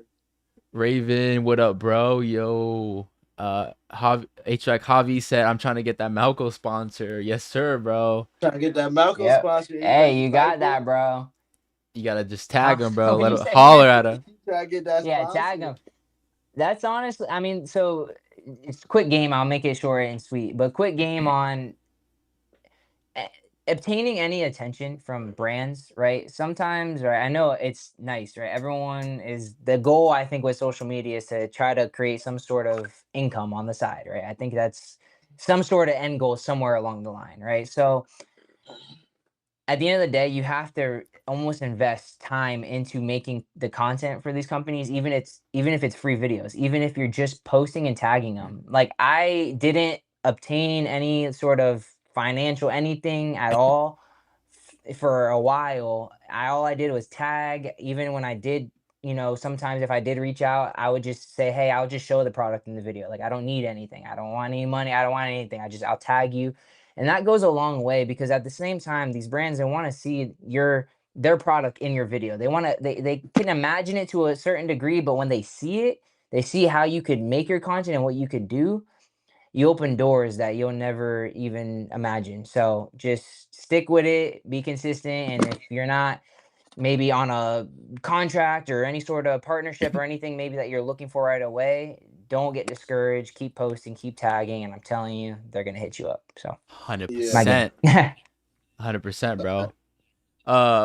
Raven, what up, bro? Yo, HVAC Javi said, I'm trying to get that Malco sponsor. Yes, sir, bro. Trying to get that Malco sponsor. Hey, you got that, bro. You gotta just tag him, bro. Let him holler at him. Try to get that sponsor. Tag him. That's honestly, I mean, so it's a quick game. I'll make it short and sweet, but quick game on obtaining any attention from brands, right? Sometimes, right? I know it's nice, right? Everyone is the goal, I think, with social media is to try to create some sort of income on the side, right? I think that's some sort of end goal somewhere along the line, right? So at the end of the day, you have to almost invest time into making the content for these companies, even if it's free videos, even if you're just posting and tagging them. Like, I didn't obtain any sort of financial anything at all for a while. All I did was tag. Even when I did, sometimes if I did reach out, I would just say, hey, I'll just show the product in the video. Like, I don't need anything. I don't want any money. I don't want anything. I'll tag you. And that goes a long way, because at the same time, these brands, they want to see their product in your video. They can imagine it to a certain degree, but when they see it, they see how you could make your content and what you could do. You open doors that you'll never even imagine. So just stick with it, be consistent. And if you're not maybe on a contract or any sort of partnership or anything maybe that you're looking for right away, don't get discouraged. Keep posting, keep tagging, and I'm telling you, they're gonna hit you up. So my game. 100%. 100%, bro.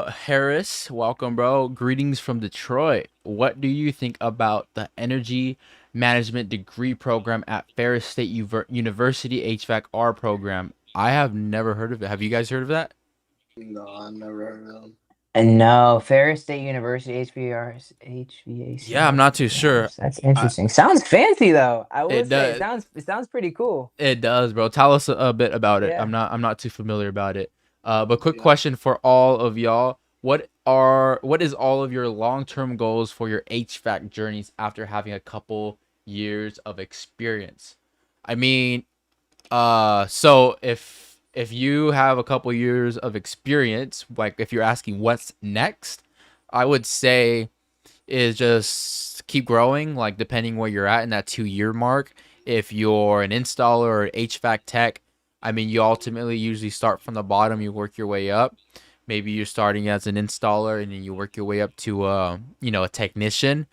Harris, welcome, bro. Greetings from Detroit. What do you think about the energy management degree program at Ferris State University HVAC-R program? I have never heard of it. Have you guys heard of that? No, I never heard of them. And no, Ferris State University HVAC. Yeah, I'm not too sure. That's interesting. Sounds fancy though. I will It say does. it sounds pretty cool. It does, bro. Tell us a bit about it. Yeah. I'm not too familiar about it. But quick Yeah. question for all of y'all. What is all of your long-term goals for your HVAC journeys after having a couple years of experience? I mean, so if you have a couple years of experience, like if you're asking what's next, I would say is just keep growing, like depending where you're at in that 2-year mark. If you're an installer or HVAC tech, I mean, you ultimately usually start from the bottom, you work your way up. Maybe you're starting as an installer and then you work your way up to a technician.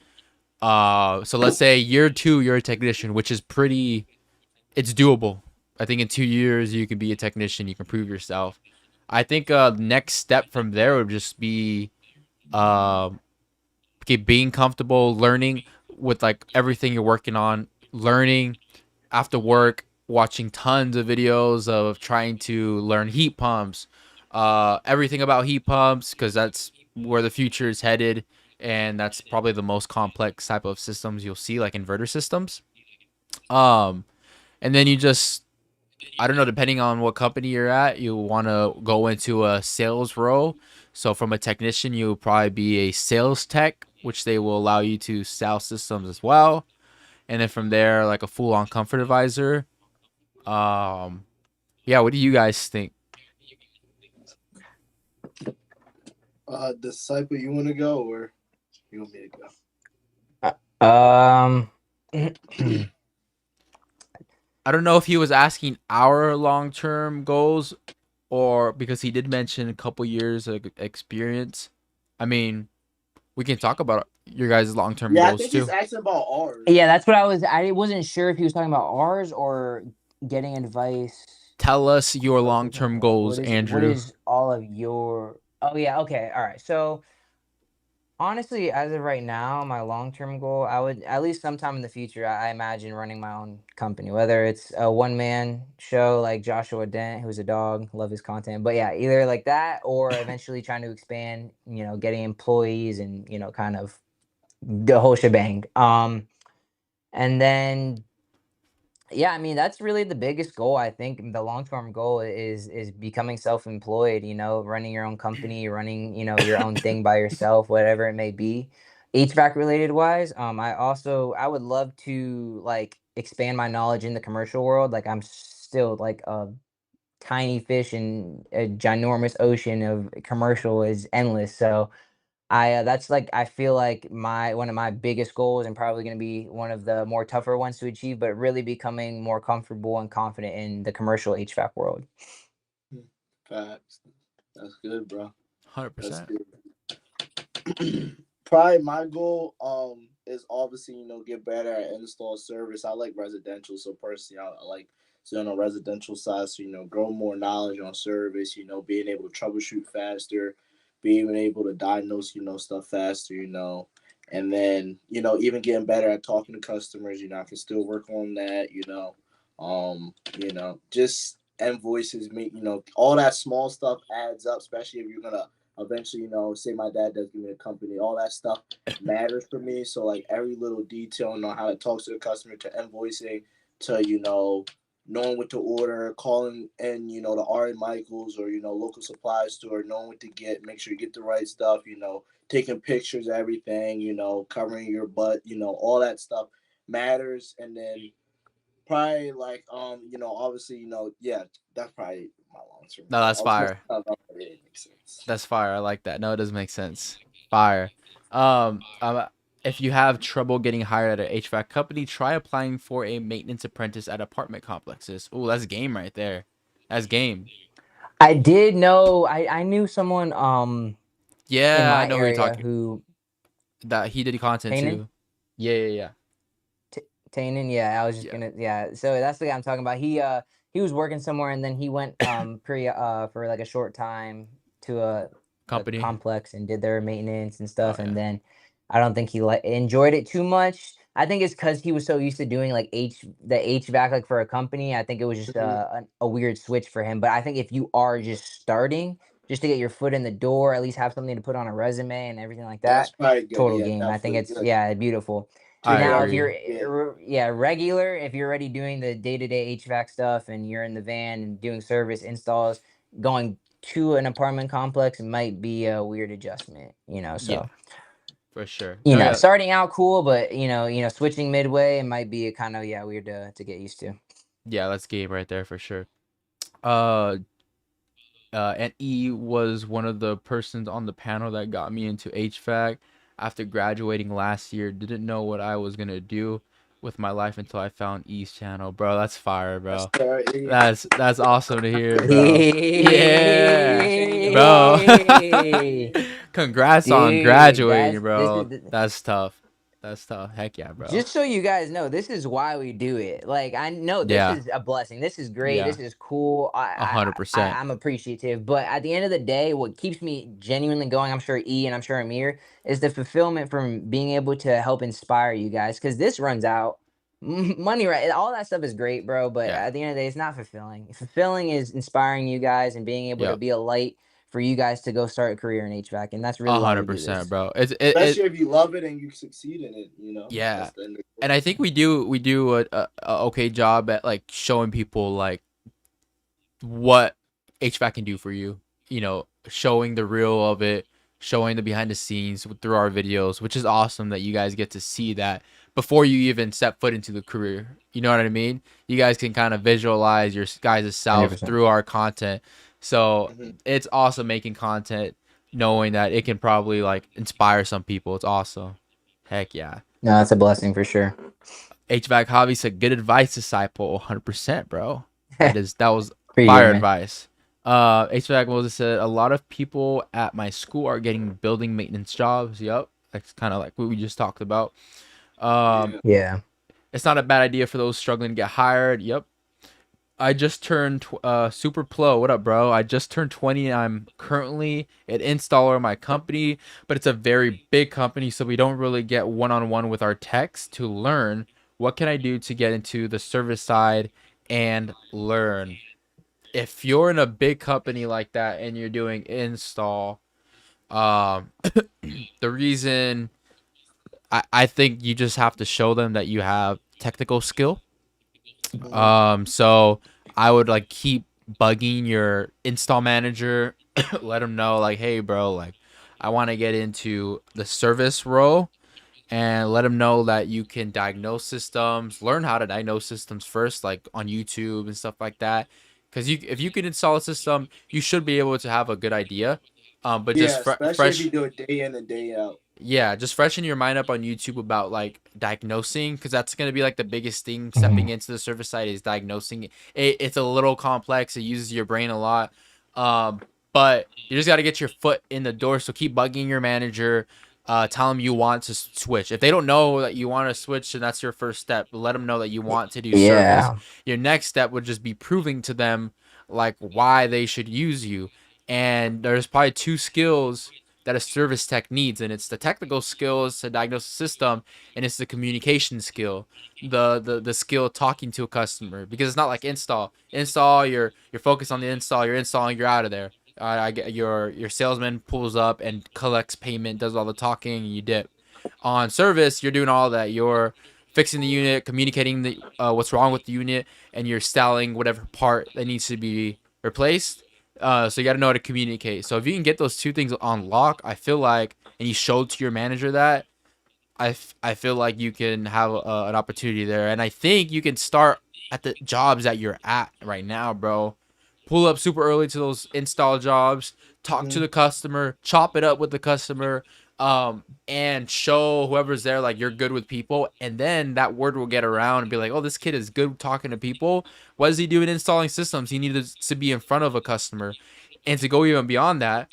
So let's say year 2 you're a technician, which is it's doable. I think in 2 years you can be a technician, you can prove yourself. I think next step from there would just be being comfortable learning with like everything you're working on, learning after work, watching tons of videos of trying to learn heat pumps, everything about heat pumps, because that's where the future is headed, and that's probably the most complex type of systems you'll see, like inverter systems. And then you just, I don't know, depending on what company you're at, you want to go into a sales role. So from a technician, you'll probably be a sales tech, which they will allow you to sell systems as well. And then from there, like a full-on comfort advisor. Yeah, what do you guys think? Disciple, you want to go or you want me to go? I don't know if he was asking our long-term goals or because he did mention a couple years of experience. I mean, we can talk about your guys' long-term Yeah, I goals think too. he's asking about ours. Yeah, that's what I wasn't sure if he was talking about ours or getting advice. Tell us your long-term goals, Andrew. What is all of your? Oh yeah, okay, all right. So honestly, as of right now, my long-term goal, I would at least sometime in the future, I imagine running my own company, whether it's a one-man show like Joshua Dent, who's a dog, love his content. But yeah, either like that or eventually trying to expand, getting employees and, kind of the whole shebang. And then yeah, I mean, that's really the biggest goal. I think the long-term goal is becoming self-employed, running your own company, running, your own thing by yourself, whatever it may be, HVAC related wise. I would love to like expand my knowledge in the commercial world. Like I'm still like a tiny fish in a ginormous ocean of commercial is endless. So that's like I feel like one of my biggest goals and probably going to be one of the more tougher ones to achieve, but really becoming more comfortable and confident in the commercial HVAC world. Facts. That's good, bro. 100%. Good. Probably my goal is obviously get better at install service. I like residential, so personally I like on a residential side, so grow more knowledge on service. Being able to troubleshoot faster, being able to diagnose stuff faster. And then even getting better at talking to customers. I can still work on that. Just invoices, all that small stuff adds up, especially if you're gonna eventually, say my dad does give me a company, all that stuff matters for me. So like every little detail on how to talk to the customer, to invoicing, to knowing what to order, calling in, the R.A. Michaels or local supply store, knowing what to get, make sure you get the right stuff, taking pictures, everything, covering your butt, all that stuff matters. And then probably like obviously yeah, that's probably my long term. No, that's fire. That's fire. I like that. No, it does make sense. Fire. If you have trouble getting hired at an HVAC company, try applying for a maintenance apprentice at apartment complexes. Oh, that's game right there. That's game. I did know. I knew someone. Yeah, in my I know who you're area talking. who That he did content Kanan? too. Yeah. Tannen, yeah, I was just gonna, so that's the guy I'm talking about. He was working somewhere, and then he went for like a short time to a Company. complex and did their maintenance and Oh, stuff, yeah. and then I don't think he enjoyed it too much. I think it's because he was so used to doing like the HVAC like for a company. I think it was just a weird switch for him. But I think if you are just starting, just to get your foot in the door, at least have something to put on a resume and everything like That's that. probably good. Total Yeah, game. I think definitely it's good. beautiful. To I get Now, out if agree. you're regular, if you're already doing the day-to-day HVAC stuff and you're in the van and doing service installs, going to an apartment complex might be a weird adjustment, Yeah, so for sure. No, yeah, starting out cool, but switching midway, it might be a kind of weird to get used to. yeah, that's game right there for sure. Uh, and E was one of the persons on the panel that got me into HVAC after graduating last year. Didn't know what I was gonna do with my life until I found E's channel, bro. That's fire, That's bro. right. That's awesome to hear, bro. Yeah, Appreciate bro. Hey, Congrats on dude, graduating, this bro. is That's tough. That's tough. Heck yeah, bro. just so you guys know, this is why we do it. Like, I know this Yeah, is a blessing. This is great. yeah, This is cool. 100%. I'm appreciative. But at the end of the day, what keeps me genuinely going, I'm sure E and I'm sure Amir, is the fulfillment from being able to help inspire you guys. Because this runs out. Money, right? All that stuff is great, bro. But Yeah, at the end of the day, it's not fulfilling. Fulfilling is inspiring you guys and being able to yep. be a light for you guys to go start a career in HVAC. And that's really why we do 100%, this. bro. Especially if you love it and you succeed in it, Yeah, That's the end of the and I think we do a okay job at like showing people like what HVAC can do for you. Showing the real of it, showing the behind the scenes through our videos, which is awesome that you guys get to see that before you even step foot into the career. You know what I mean? You guys can kind of visualize your guys' self 100%. through our content. So Mhm. it's awesome making content, knowing that it can probably like inspire some people. It's awesome. Heck yeah. No, that's a blessing for sure. HVAC hobby said good advice, disciple. 100%, bro. That was Pretty fire good, man. advice. HVAC Moses said a lot of people at my school are getting building maintenance jobs. Yep, that's kind of like what we just talked about. Yeah. Yeah. It's not a bad idea for those struggling to get hired. Yep. I just turned Super Plo. What up, bro? I just turned 20. I'm currently an installer in my company, but it's a very big company, so we don't really get one-on-one with our techs to learn what can I do to get into the service side and learn. If you're in a big company like that and you're doing install, um, the reason I think you just have to show them that you have technical skill. So I would like keep bugging your install manager, let them know like, hey, bro, like I want to get into the service role, and let them know that you can diagnose systems, learn how to diagnose systems first, like on YouTube and stuff like that. Because if you can install a system, you should be able to have a good idea. But Yeah, just especially if you fresh, do it day in and day out. yeah, just freshen your mind up on YouTube about like diagnosing, because that's gonna be like the biggest thing stepping into the service side is diagnosing. It's a little complex. It uses your brain a lot, but you just got to get your foot in the door. So keep bugging your manager. Tell them you want to switch. If they don't know that you want to switch, then that's your first step. Let them know that you want to do service. Yeah. Your next step would just be proving to them like why they should use you. And there's probably two skills that a service tech needs, and it's the technical skills to diagnose the system, and it's the communication skill, the skill of talking to a customer, because it's not like install you're focused on the install, you're installing, you're out of there. I get your salesman pulls up and collects payment, does all the talking, and you dip. On service, you're doing all that. You're fixing the unit, communicating the what's wrong with the unit, and you're installing whatever part that needs to be replaced. So you got to know how to communicate. So if you can get those two things on lock, I feel like, and you show to your manager that, I feel like you can have an opportunity there. And I think you can start at the jobs that you're at right now, bro. Pull up super early to those install jobs, talk to the customer, chop it up with the customer, and show whoever's there like you're good with people, and then that word will get around and be like, oh, this kid is good talking to people. What is he doing installing systems? He needed to be in front of a customer. And to go even beyond that,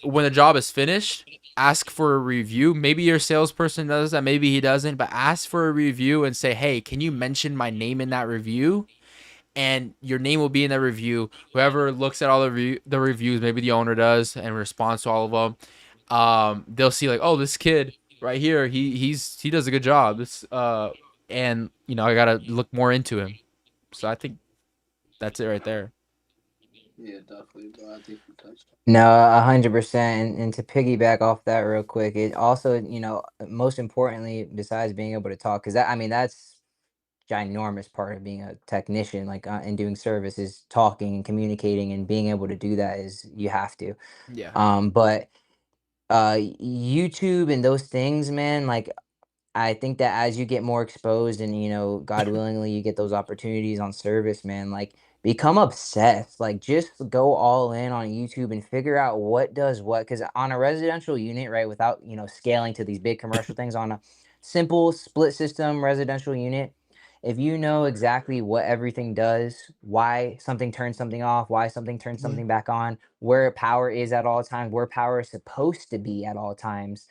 when the job is finished, ask for a review. Maybe your salesperson does that, maybe he doesn't, but ask for a review and say, hey, can you mention my name in that review? And your name will be in that review. Whoever looks at all the reviews, maybe the owner does, and responds to all of them, they'll see like, oh, this kid right here, he does a good job. And you know, I gotta look more into him. So I think that's it right there. Yeah, definitely, bro. I think you touched on No, 100%. And to piggyback off that real quick, it also, most importantly, besides being able to talk, because that's ginormous part of being a technician, like and doing service is talking and communicating, and being able to do that is you have to. Yeah. But YouTube and those things, man, like I think that as you get more exposed and, God willingly, you get those opportunities on service, man, like become obsessed. Like just go all in on YouTube and figure out what does what. Because on a residential unit, right, without, scaling to these big commercial things, on a simple split system residential unit, if you know exactly what everything does, why something turns something off, why something turns something back on, where power is at all times, where power is supposed to be at all times,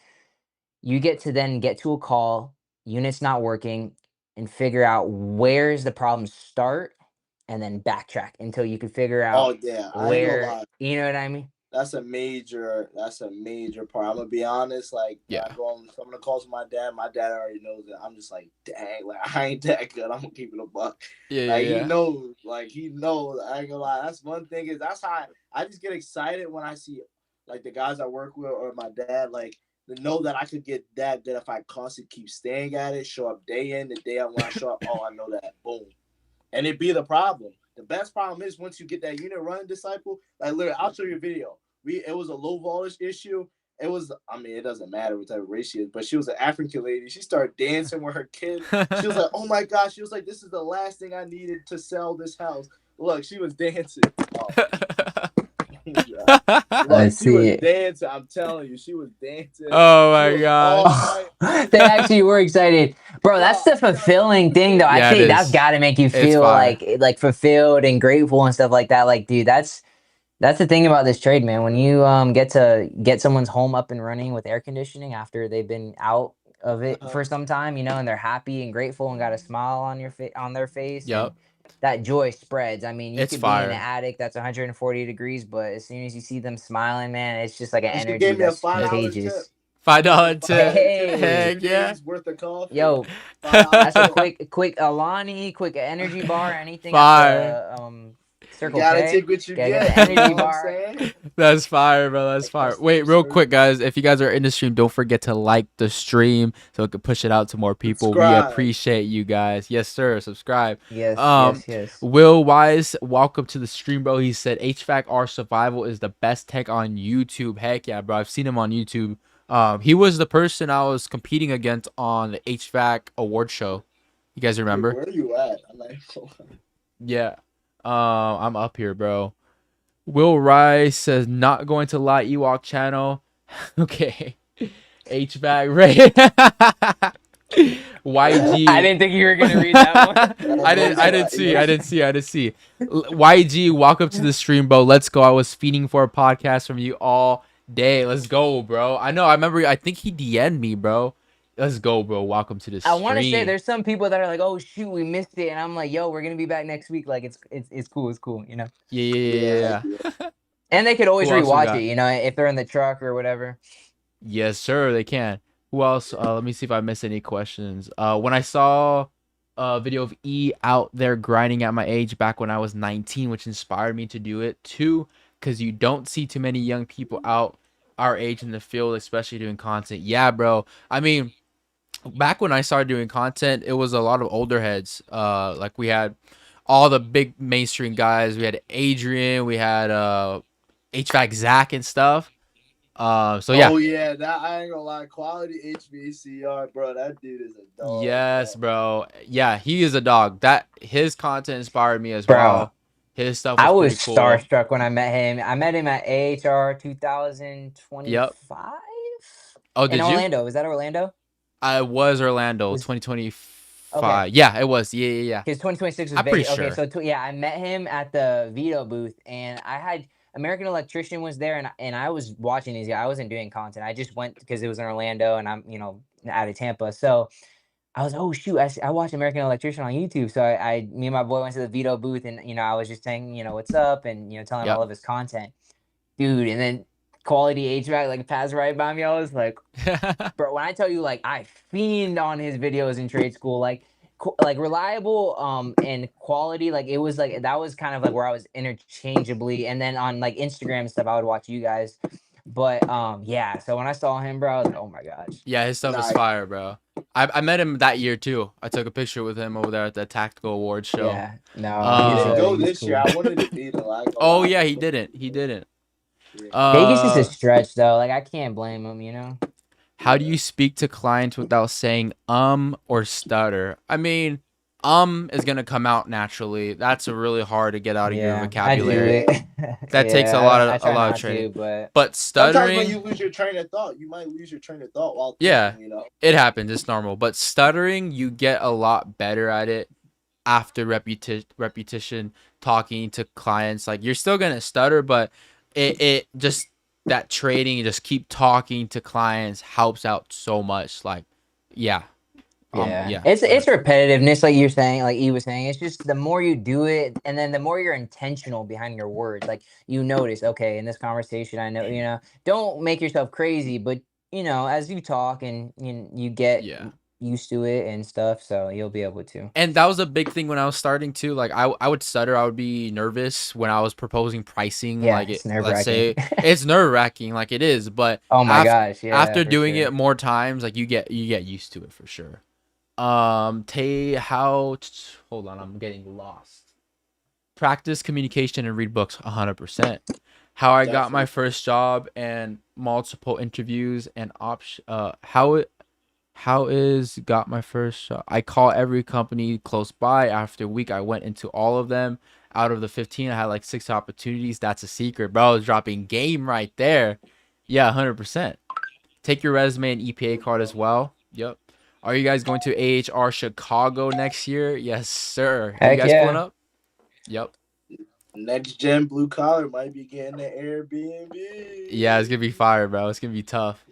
you get to then get to a call, unit's not working, and figure out where's the problem start, and then backtrack until you can figure out Oh yeah, I ain't gonna where, lie. you know what I mean? That's a major part. I'm gonna be honest. Like, when Yeah. I go on some of the calls with my dad already knows that I'm just like, dang, like I ain't that good. I'm gonna keep it a buck. Yeah, Like yeah. he knows. I ain't gonna lie. That's one thing, is that's how I just get excited when I see like the guys I work with or my dad, like to know that I could get that good if I constantly keep staying at it, show up day in, the day out. When I show up, oh, I know that, boom. And it be the problem. The best problem is once you get that unit running, Disciple, like literally, I'll show you a video. It was a low voltage issue. It was, it doesn't matter what type of race she is, but she was an African lady. She started dancing with her kid. She was like, oh my gosh. She was like, this is the last thing I needed to sell this house. Look, she was dancing. Oh, look, she was dancing. I'm telling you, she was dancing. Oh my gosh. They actually were excited, bro. That's the fulfilling thing, though. Yeah, I think it that's is. got to make you It's feel fire. like fulfilled and grateful and stuff like that. Like, dude, that's the thing about this trade, man. When you get to get someone's home up and running with air conditioning after they've been out of it for some time, and they're happy and grateful and got a smile on their face, and Yep. that joy spreads. I mean, you It's could be in an fire. attic that's 140 degrees, but as soon as you see them smiling, man, it's just like an And she energy gave me a that's $5 contagious. tip. $5 tip. Hey. Heck yeah. Days worth of coffee. Yo, $5 that's a tip. quick Alani, quick energy bar, anything Fire. at the You Circle gotta K. take what you Gotta get. get the You know energy what I'm bar. saying? That's fire, bro. That's Like fire. customer Wait, real service. quick, guys. If you guys are in the stream, don't forget to like the stream so it can push it out to more people. We Subscribe. appreciate you guys. Yes, sir. Subscribe. Yes. Will Wise, welcome to the stream, bro. He said HVAC Survival is the best tech on YouTube. Heck yeah, bro. I've seen him on YouTube. He was the person I was competing against on the HVAC award show. You guys remember? Where are you at? I'm like, Yeah. I'm up here, bro. Will Rice says not going to lie Ewok channel. Okay. HVAC Ray. YG. I didn't think you were gonna read that one. I didn't see. YG, welcome to the stream, bro. Let's go. I was feeding for a podcast from you all day. Let's go, bro. I remember. I think he DM'd me, bro. Let's go, bro. Welcome to the stream. I want to say there's some people that are like, oh shoot, we missed it, and I'm like, yo, we're gonna be back next week. Like it's cool, Yeah. And they could always Who else we rewatch got? it, if they're in the truck or whatever. Yes, sir. They can. Who else? Let me see if I missed any questions. When I saw a video of E out there grinding at my age back when I was 19, which inspired me to do it too, because you don't see too many young people out our age in the field, especially doing content. Yeah, bro. I mean, back when I started doing content, it was a lot of older heads. Like we had all the big mainstream guys. We had Adrian. We had HVAC Zach and stuff. So yeah. Oh yeah, that I ain't gonna lie, quality HVACR, bro. That dude is a dog. Yes, bro. Yeah, he is a dog. His content inspired me as Bro, well. His stuff was I was pretty cool. starstruck when I met him. I met him at AHR 2025. Oh, did in you? Orlando. Was that Orlando? I was Orlando 2025. Yeah, it was. Yeah. Because 2026 was I'm pretty Vegas. sure. Okay, so I met him at the Vito booth, and I American Electrician was there, and I was watching these guys. I wasn't doing content. I just went because it was in Orlando, and I'm out of Tampa. So I was, oh shoot, I watched American Electrician on YouTube. So me and my boy went to the Vito booth, and I was just saying, what's up, and telling him Yep. all of his content, dude. And then Quality HVAC like passed right by me. I was like, bro, when I tell you, like, I fiend on his videos in trade school, like reliable and quality, like it was like that was kind of like where I was interchangeably, and then on like Instagram and stuff I would watch you guys, but yeah, so when I saw him, bro, I was like, oh my gosh. Yeah, his stuff is Nice. fire, bro. I met him that year too. I took a picture with him over there at the Tactical Awards show. Yeah, no, He didn't go he's this cool. year. I wanted to be there. Like, Oh yeah, he didn't. He didn't. Vegas is a stretch though. Like I can't blame him. How do you speak to clients without saying or stutter? I mean, is gonna come out naturally. That's really hard to get out of your vocabulary. I do it. That takes a lot of training. But sometimes stuttering, when you lose your train of thought, you might lose your train of thought while yeah, thinking, it happens. It's normal. But stuttering, you get a lot better at it after repetition, talking to clients. Like you're still gonna stutter, but it just that training, you just keep talking to clients helps out so much. Like, yeah. It's repetitiveness, like you're saying, like he was saying. It's just the more you do it, and then the more you're intentional behind your words. Like you notice, okay, in this conversation, I know, don't make yourself crazy, but as you talk and you get used to it and stuff, so you'll be able to. And that was a big thing when I was starting to, like, I would stutter. I would be nervous when I was proposing pricing. Yeah, like it's let's say it's nerve-wracking, like it is, but oh my gosh, yeah, after doing it more times, like you get used to it for sure. Hold on, I'm getting lost. Practice communication and read books 100%. How I got my first job and multiple interviews and how is got my first job. I call every company close by. After a week, I went into all of them. Out of the 15, I had like 6 opportunities. That's a secret, bro. I was dropping game right there. Yeah, 100%. Take your resume and EPA card as well. Yep. Are you guys going to AHR Chicago next year? Yes, sir. Are you guys pulling up? Yep. Next Gen Blue Collar might be getting an Airbnb. Yeah, it's gonna be fire, bro. It's gonna be tough.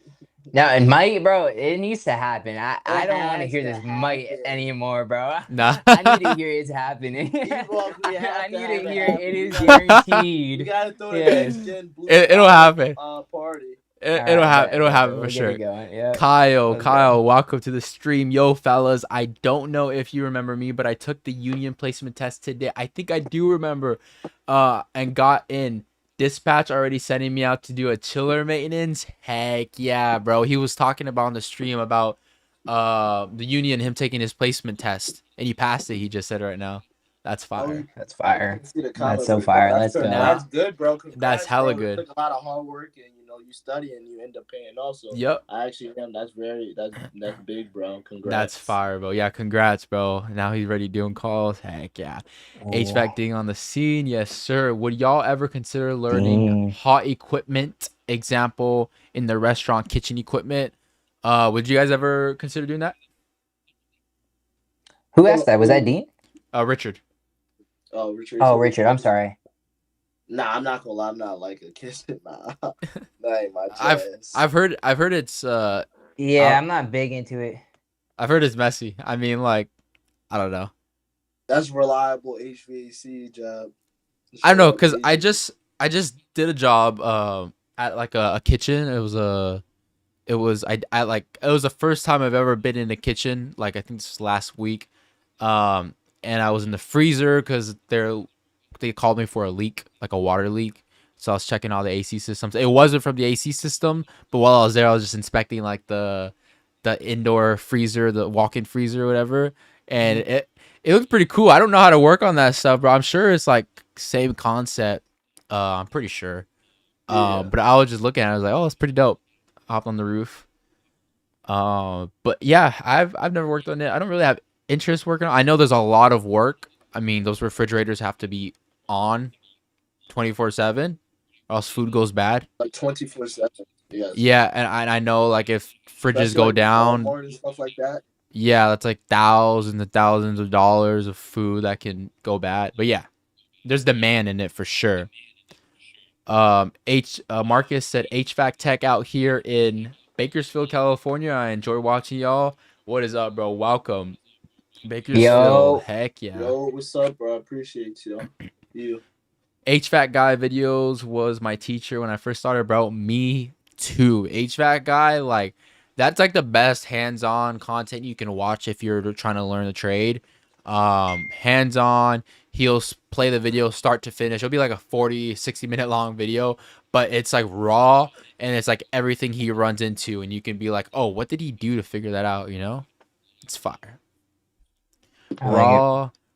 No, it might, bro. It needs to happen. I don't want to hear this might anymore, bro. Nah. I need to hear it's happening. I need to hear it is guaranteed. You gotta throw the Next Gen Blue It'll happen. Party. It'll happen for sure. Yep. Kyle, welcome to the stream. Yo, fellas, I don't know if you remember me, but I took the union placement test today. I think I do remember, and got in. Dispatch already sending me out to do a chiller maintenance. Heck yeah, bro. He was talking about on the stream about the union, him taking his placement test, and he passed it. He just said right now. That's fire. That's fire. That's so fire. Let's go. That's good, bro. Congrats, that's hella good. It took a lot of hard work, and you study and you end up paying also. Yep. I actually am. That's big, bro. Congrats. That's fire, bro. Yeah, congrats, bro. Now he's ready doing calls. Heck yeah. HVAC thing on the scene. Yes, sir. Would y'all ever consider learning hot equipment? Example, in the restaurant kitchen equipment. Would you guys ever consider doing that? Who asked that? Was that Dean? Richard. Oh, Richard. Oh, Richard. I'm sorry. Nah, I'm not gonna lie. I'm not like a kitchen. Nah, that ain't my choice. I've heard it's yeah, I'm not big into it. I've heard it's messy. I mean, like, I don't know. That's reliable HVAC job. I don't know, cause I just did a job at like a kitchen. It was the first time I've ever been in a kitchen. Like I think this was last week, and I was in the freezer because they called me for a leak, like a water leak. So I was checking all the AC systems. It wasn't from the AC system, but while I was there, I was just inspecting like the indoor freezer, the walk-in freezer or whatever. And it looked pretty cool. I don't know how to work on that stuff, but I'm sure it's like same concept. I'm pretty sure. But I was just looking at it. I was like, oh, it's pretty dope. Hopped on the roof. But yeah, I've never worked on it. I don't really have interest working on it. I know there's a lot of work. I mean, those refrigerators have to be on 24/7 or else food goes bad. Like 24/7. Yes. Yeah, and I know like if fridges go down, and stuff like that. Yeah, that's like thousands and thousands of dollars of food that can go bad. But yeah, there's demand in it for sure. Marcus said HVAC tech out here in Bakersfield, California. I enjoy watching y'all. What is up, bro? Welcome, Bakersfield. Yo, Heck yeah. Yo, what's up, bro? I appreciate you. HVAC guy videos was my teacher when I first started, bro. Me too. HVAC guy, like that's like the best hands-on content you can watch if you're trying to learn the trade. Hands-on, play the video start to finish. It'll be like a 40-60 minute long video, but it's like raw and it's like everything he runs into, and you can be like, oh, what did he do to figure that out? You know, it's fire. I like it.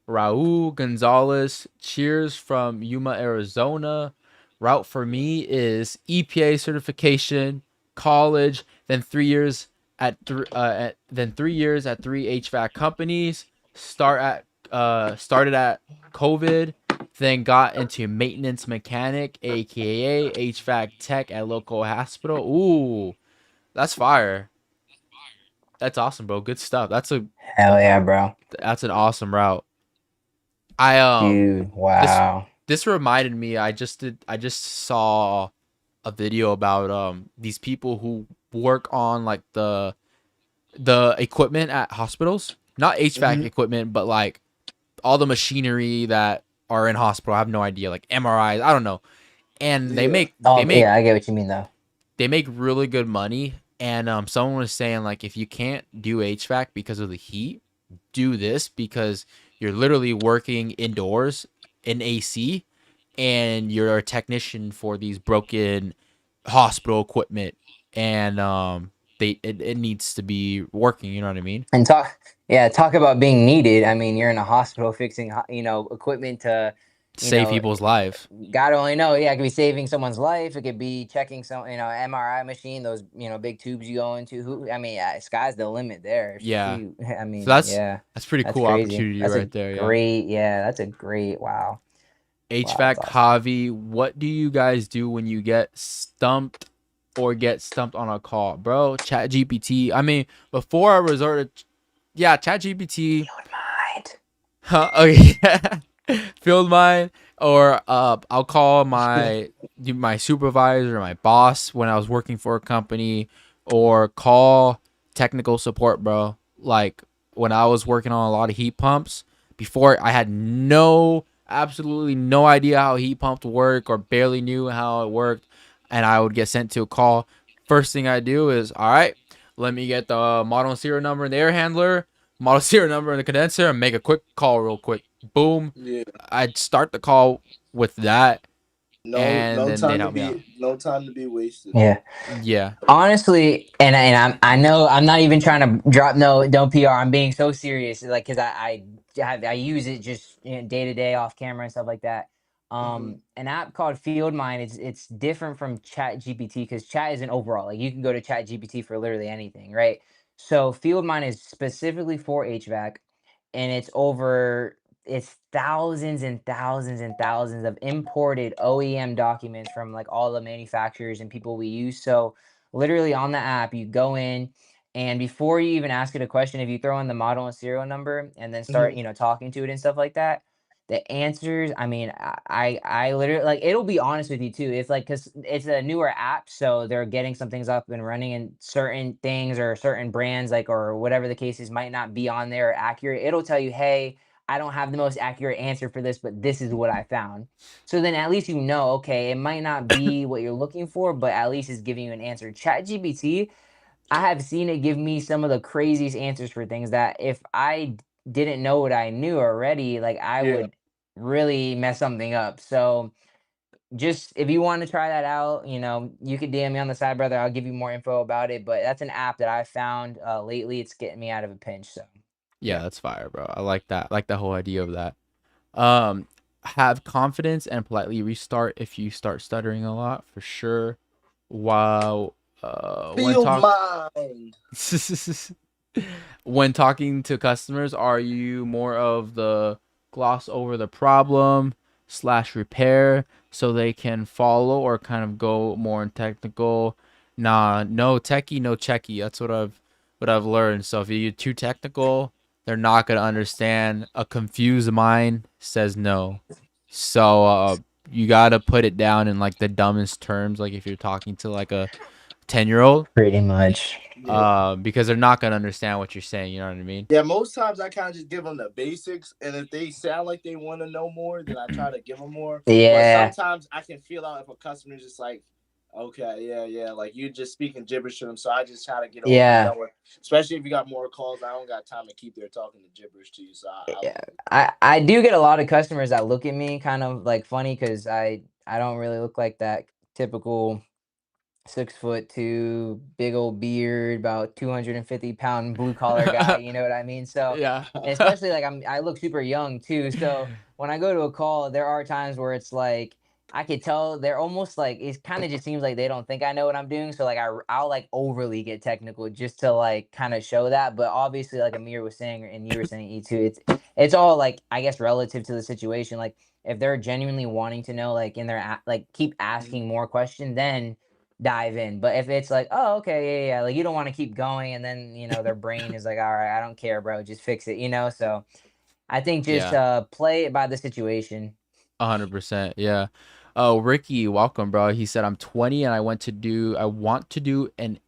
Raul Gonzalez, cheers from Yuma, Arizona. Route for me is EPA certification, college, then 3 years then 3 years at three HVAC companies. Started at COVID, then got into maintenance mechanic, aka HVAC tech at local hospital. Ooh, that's fire. That's awesome, bro. Good stuff. Hell yeah, bro. That's an awesome route. I Dude, this wow. this reminded me. I just saw a video about these people who work on like the equipment at hospitals, not HVAC equipment, but like all the machinery that are in hospital. I have no idea, like MRIs. I don't know. And they Yeah. make Oh, yeah, I get what you mean though. they make really good money. And someone was saying like if you can't do HVAC because of the heat, do this because you're literally working indoors in AC and you're a technician for these broken hospital equipment, and it needs to be working, you know what I mean? And talk about being needed. I mean, you're in a hospital fixing, equipment to, you Save know, people's lives. God only know. Yeah, it could be saving someone's life. It could be checking some, MRI machine, those, big tubes you go into. Sky's the limit there. Yeah. Shoot. I mean, So that's yeah, pretty that's cool crazy. opportunity That's right there. that's a great, wow. HVAC Wow, that's awesome. Javi, what do you guys do when you get stumped or get stumped on a call, bro? Chat GPT. I mean, before I resorted, yeah, Chat GPT. Mind. Huh? Oh yeah, field mine, or I'll call my supervisor, my boss when I was working for a company, or call technical support, bro. Like when I was working on a lot of heat pumps before, I had absolutely no idea how heat pumps work, or barely knew how it worked, and I would get sent to a call. First thing I do is, all right, let me get the model and serial number and the air handler, model serial number and the condenser, and make a quick call real quick. Boom. Yeah. I'd start the call with that, No, and then they'd help me out. no time to be wasted. Yeah. Yeah. Honestly, and I know I'm not even trying to drop don't PR. I'm being so serious, like because I use it just day to day off camera and stuff like that. An app called FieldMine. It's different from Chat GPT because Chat is an overall. Like you can go to Chat GPT for literally anything, right? So FieldMine is specifically for HVAC, and it's thousands and thousands and thousands of imported OEM documents from like all the manufacturers and people we use. So literally on the app, you go in, and before you even ask it a question, if you throw in the model and serial number and then start, talking to it and stuff like that, the answers, I mean, I literally, like, it'll be honest with you too. It's like, cause it's a newer app, so they're getting some things up and running, and certain things or certain brands, like, or whatever the case is, might not be on there accurate. It'll tell you, hey, I don't have the most accurate answer for this, but this is what I found. So then at least okay, it might not be what you're looking for, but at least it's giving you an answer. ChatGPT, I have seen it give me some of the craziest answers for things that if I didn't know what I knew already, like I Yeah. would really mess something up. So just if you want to try that out, you could DM me on the side, brother. I'll give you more info about it. But that's an app that I found lately. It's getting me out of a pinch. So Yeah, that's fire, bro. I like that. I like the whole idea of that. Um, have confidence and politely restart if you start stuttering a lot, for sure. Wow. When Field talk mind. when talking to customers, are you more of the gloss over the problem slash repair so they can follow, or kind of go more in technical? Nah, no techie, no checky. That's what I've learned. So if you're too technical, they're not gonna understand. A confused mind says no. So you gotta put it down in like the dumbest terms, like if you're talking to like a 10-year-old, Pretty much. Yeah. because they're not gonna understand what you're saying. You know what I mean? Yeah, most times I kind of just give them the basics, and if they sound like they want to know more, then I try to give them more. But Yeah. sometimes I can feel out if a customer is just like, okay, yeah, like you just speaking gibberish to them. So I just try to get over and Yeah. done with. Especially if you got more calls, I don't got time to keep there talking to gibberish to you. So Yeah. I do get a lot of customers that look at me kind of like funny because I don't really look like that typical 6'2", big old beard, about 250-pound blue collar guy. You know what I mean? So, Yeah. and especially like I look super young too. So when I go to a call, there are times where it's like I could tell they're almost like it kind of just seems like they don't think I know what I'm doing. So like I'll like overly get technical just to like kind of show that. But obviously, like Amir was saying and you were saying E2, it's all like I guess relative to the situation. Like if they're genuinely wanting to know, like in their like keep asking more questions, then dive in. But if it's like, oh, okay, yeah, like you don't want to keep going, and then their brain is like, all right, I don't care, bro, just fix it. So I think just Yeah. play it by the situation. 100%. Yeah. Oh, Ricky, welcome, bro. He said I'm 20 and I want to do an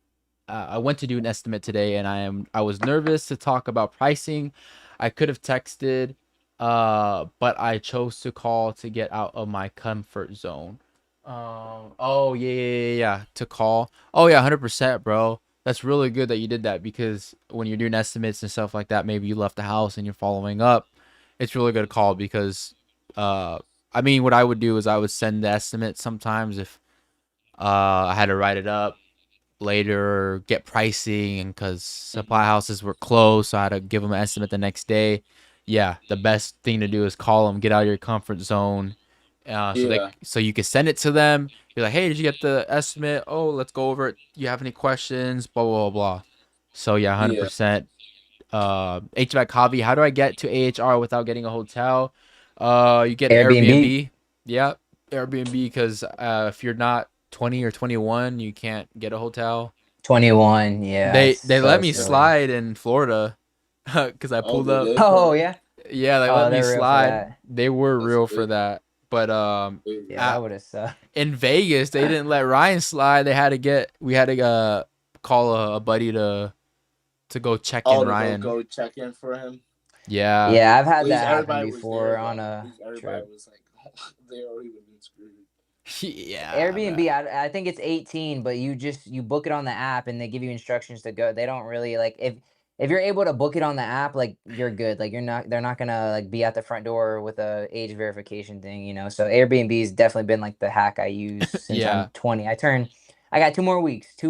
estimate today, and I was nervous to talk about pricing. I could have texted, but I chose to call to get out of my comfort zone. Oh yeah, to call. Oh yeah, 100%, bro. That's really good that you did that, because when you're doing estimates and stuff like that, maybe you left the house and you're following up. It's really good to call because, I mean, what I would do is I would send the estimate sometimes if I had to write it up later, get pricing, and because supply houses were closed, so I had to give them an estimate the next day. Yeah, the best thing to do is call them, get out of your comfort zone, Yeah. so you can send it to them. Be like, hey, did you get the estimate? Oh, let's go over it. You have any questions? Blah blah blah blah. So yeah, Yeah. 100%. HVAC hobby. How do I get to AHR without getting a hotel? You get an Airbnb. Airbnb. Yeah, Airbnb, because if you're not 20 or 21, you can't get a hotel. 21, yeah, They it's they let so me silly. slide in Florida because I Oh, pulled they up. did. Oh yeah. Yeah, they Oh, let me they're real for slide. that. They were That's real for good. that. But Yeah, that would have sucked. in Vegas, they didn't let Ryan slide. We had to call a buddy to go check in Oh, to Ryan. go check in for him. Yeah. Yeah, I've At had least that happen everybody was before there. on Though. At a least everybody trip. was like, they already would have been screwed. Yeah. Airbnb, man. I think it's 18, but you book it on the app and they give you instructions to go. They don't really like if you're able to book it on the app, like you're good. Like they're not gonna like be at the front door with a age verification thing. So Airbnb's definitely been like the hack I use since Yeah. I'm 20. I got 2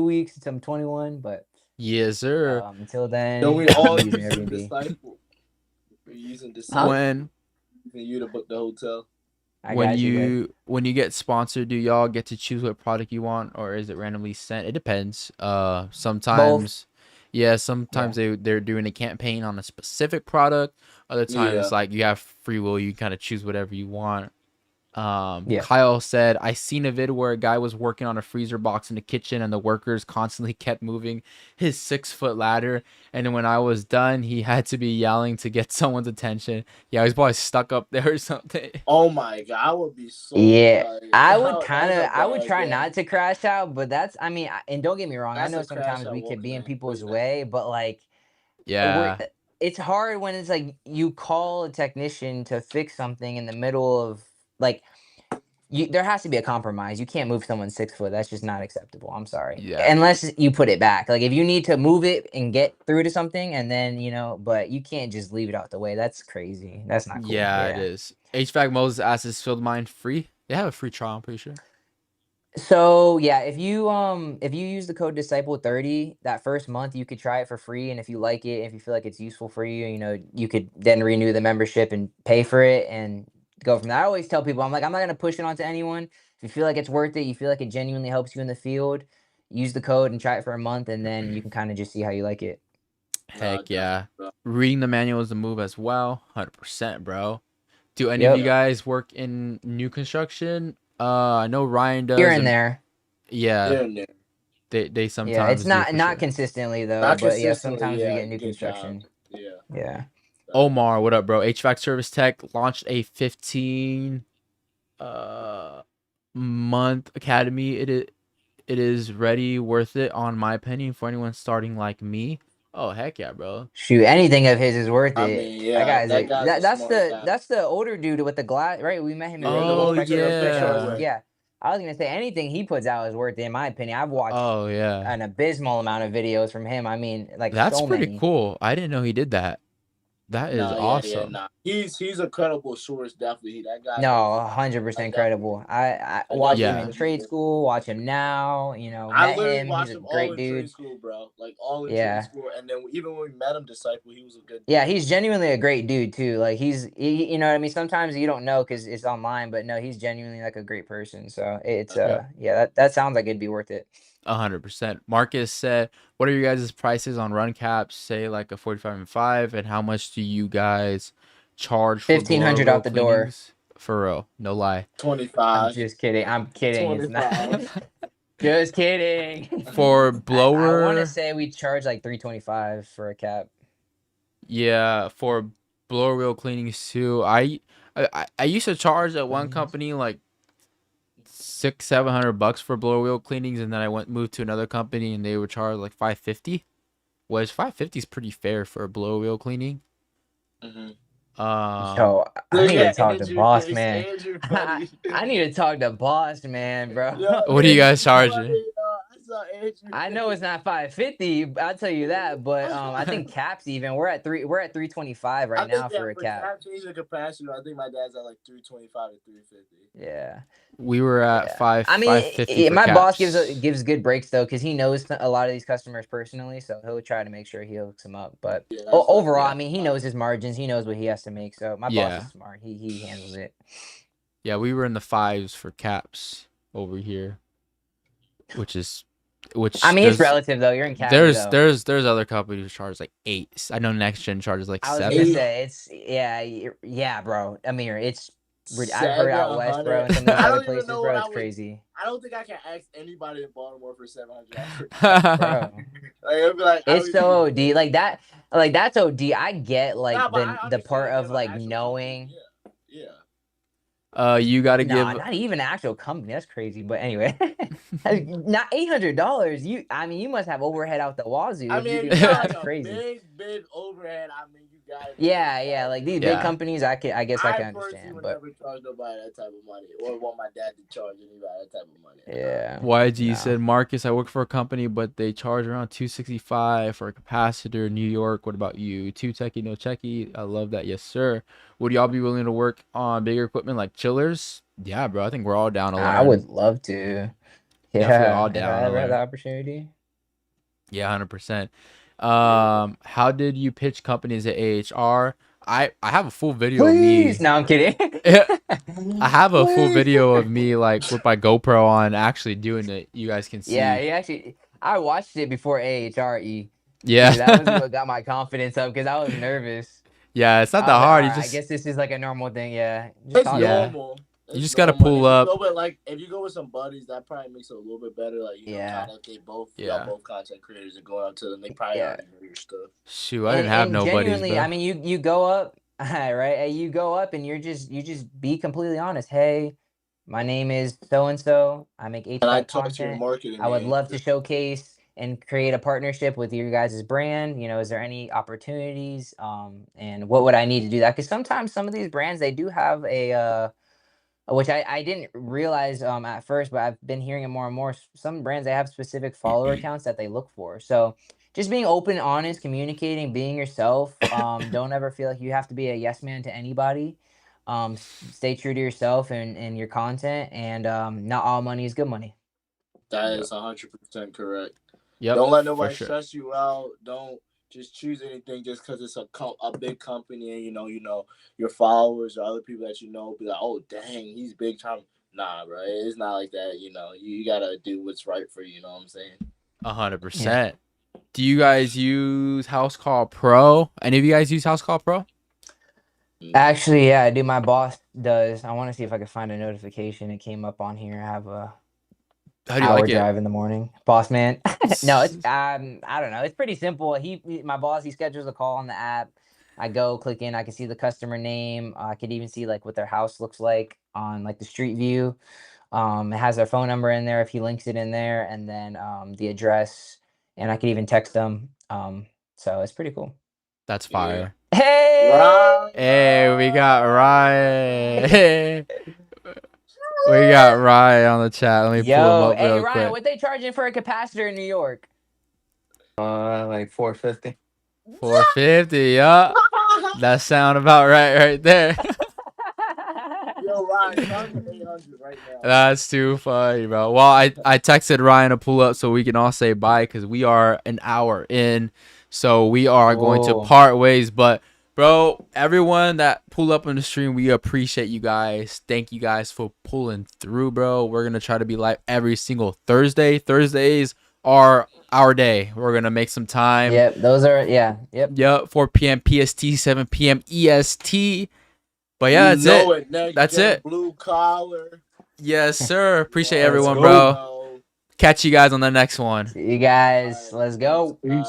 weeks until I'm 21, but Yes, sir. until then, Don't we I'm all using using Airbnb. Disciple? We're using Huh? Disciple. When Using you to book the hotel. I got you, bud. when you get sponsored, do y'all get to choose what product you want, or is it randomly sent? It depends. Sometimes, yeah, sometimes they're doing a campaign on a specific product. Other times, Yeah. like, you have free will, you kind of choose whatever you want. Yeah. Kyle said, I seen a vid where a guy was working on a freezer box in the kitchen and the workers constantly kept moving his 6-foot ladder. And then when I was done, he had to be yelling to get someone's attention. Yeah, he's probably stuck up there or something. Oh my god, I would be so. Yeah, I would that's a I would bad try game. not to crash out, but I mean, and don't get me wrong, That's I know a crash sometimes out we could be in walking people's in. way, but like, Yeah. it's hard when it's like you call a technician to fix something in the middle of like, there has to be a compromise. You can't move someone 6 foot. That's just not acceptable. I'm sorry. Yeah. Unless you put it back. Like if you need to move it and get through to something, and then but you can't just leave it out the way. That's crazy. That's not cool. Yeah, it is. HVAC Moses asks, is Field Mine free? They have a free trial, I'm pretty sure. So yeah, if you use the code Disciple30, that first month you could try it for free, and if you like it, if you feel like it's useful for you, you could then renew the membership and pay for it and go from there. I always tell people, I'm like, I'm not gonna push it onto anyone. If you feel like it's worth it, you feel like it genuinely helps you in the field, use the code and try it for a month, and then you can kind of just see how you like it. Heck yeah. Reading the manual is the move as well. 100%, bro. Do any Yep. of you guys work in new construction? I know Ryan does. Here and there. Yeah. Here and there. They sometimes. Yeah, it's do not for not sure. consistently though, Not but yeah, consistently, sometimes we yeah, get new good job. construction. Yeah. Yeah. Omar, what up, bro? HVAC Service Tech launched a 15 month academy. It is ready, worth it on my opinion for anyone starting like me. Oh heck yeah, bro. Shoot, anything of his is worth I it. mean, That yeah, guy's that guy's a that's smart the guy. that's the older dude with the glass, right? We met him in Yeah, the Vegas. Oh one we took a picture yeah. with. Yeah, I was gonna say anything he puts out is worth it in my opinion. I've watched Oh yeah. an abysmal amount of videos from him. I mean, like That's so pretty many. cool. I didn't know he did that. That is Yeah, awesome. nah. He's a credible source, definitely. That guy No, knows 100% definitely. credible. I I watched him Yeah. in definitely trade agree. school. Watch him now. You know, I met literally him. He's watched a him all great in dude. trade school, bro. Like all in Yeah. trade school, and then even when we met him, disciple, he was a good. Yeah, he's genuinely a great dude too. Like you know what I mean. Sometimes you don't know because it's online, but no, he's genuinely like a great person. So it's Yep. yeah, that sounds like it'd be worth it. 100%. Marcus said, "What are your guys' prices on run caps? Say like a 45 and 5, and how much do you guys charge for blower 1,500 wheel out the door. cleanings?" For real, no lie. I'm 25. just kidding. I'm kidding. It's not. 25. Just kidding. For I want to blower, say we charge like 325 for a cap. yeah, for blower wheel cleanings too. I used to charge at one company like $600-700 for blower wheel cleanings, and then I moved to another company and they would charge like $550. Which $550 is pretty fair for a blower wheel cleaning. Mm-hmm. Yo, I Look need to at talk to Andrew boss face. man. Andrew funny. I need to talk to boss man, bro. Yo, What are you guys Andrew charging? funny, I saw Andrew. I know it's not 550. I'll tell you that, but I think caps even we're at 325 right now for a cap. Cap change the capacity, I think my dad's at like 325 to 350. Yeah. We were at Yeah. 550 for my boss caps. gives good breaks though, because he knows a lot of these customers personally, so he'll try to make sure he hooks them up. But Yeah, that's overall, yeah. I mean, he knows his margins, he knows what he has to make. So my boss Yeah. is smart. He handles it. Yeah, we were in the 5s for caps over here, which I mean, it's there's- relative though. You're in Cali though. there's other companies who charge like 8s. I know NextGen charges like I was 7. gonna say it's yeah, bro. I mean, it's I've heard out west, bro, and some of these I other don't even places, know bro. what It's I would. crazy, I don't think I can ask anybody in Baltimore for $700. bro. Like, it'd be like, It's so OD like that. Like that's OD. I get like Nah, but I the part understand of if like an actual knowing. company- Yeah. You got to Nah, give not even an actual company. That's crazy. But anyway, not $800. You must have overhead out the wazoo. I if you mean, do you that. got That's like a crazy. big overhead. I mean, you got it. Yeah. Like these big companies, I guess I can personally understand. would But never charge nobody that type of money, or want my dad to charge anybody that type of money. yeah. YG No. said, Marcus, I work for a company, but they charge around $265 for a capacitor. New York. What about you? 2 techie, no checky. I love that. Yes, sir. Would y'all be willing to work on bigger equipment like chillers? Yeah, bro. I think we're all down to learn. I would love to. Definitely all Yeah, if down I to ever had the learn. opportunity. Yeah, 100%. How did you pitch companies at AHR? I have a full video of me. Please. No, I'm kidding. I have a full video of me like with my GoPro on actually doing it. You guys can see. Yeah, he actually. I watched it before AHRE. Yeah. Dude, that was what got my confidence up because I was nervous. Yeah, it's not I that was like, hard. You "Alright, just I guess this is like a normal thing. Yeah. Just It's talk Yeah. normal. You It's just gotta normal. pull If up. you go with, if you go with some buddies, that probably makes it a little bit better. Like, you know, Yeah. kind of they both, Yeah. y'all both content creators and going out to them, they probably Yeah. already know your stuff. Shoot, I didn't have no buddies, genuinely, bro. I mean, you go up, right? You go up and you just be completely honest. Hey, my name is so and so. I make And I HVAC talk to your content. marketing. I would man. love to showcase and create a partnership with your guys' brand. You know, is there any opportunities? And what would I need to do that? Because sometimes some of these brands, they do have a which I didn't realize at first, but I've been hearing it more and more. Some brands, they have specific follower accounts that they look for. So just being open, honest, communicating, being yourself. Don't ever feel like you have to be a yes man to anybody. Stay true to yourself and your content, and not all money is good money. That is 100% correct. Yep. Don't let for nobody sure. stress you out. Don't just choose anything just because it's a big company and you know your followers or other people that you know be like, oh dang, he's big time. Nah, bro, it's not like that. You know, you gotta do what's right for you. You know what I'm saying? 100%. Do you guys use House Call Pro? Any of you guys use House Call Pro? Actually, yeah, dude, my boss does. I want to see if I can find a notification. It came up on here. I have a How do you hour like it? drive in the morning. Boss man. No, it's I don't know. It's pretty simple. My boss, he schedules a call on the app. I go click in, I can see the customer name. I could even see like what their house looks like. on like the Street View. It has their phone number in there if he links it in there, and then the address, and I could even text them. So it's pretty cool. That's Yeah. fire. Hey, Right. Hey, we got Ryan. Hey. We got Ryan on the chat. Let me pull him yo, up hey real Ryan, quick. what they charging for a capacitor in New York? Like 450. 450, yeah. That sound about right there. Yo, Ryan, I'm at 800 right now. That's too funny, bro. Well, I texted Ryan to pull up so we can all say bye because we are an hour in. So we are going to Cool. part ways. But, bro, everyone that pulled up on the stream, we appreciate you guys. Thank you guys for pulling through, bro. We're going to try to be live every single Thursday. Thursdays are our day. We're going to make some time. Yep, those are Yep. 4 p.m. PST, 7 p.m. EST. But yeah, You that's know it. Next That's Gen it. Blue collar. Yes, sir. Appreciate Let's everyone, go, bro. bro. Catch you guys on the next one. See you guys. Let's go. Peace.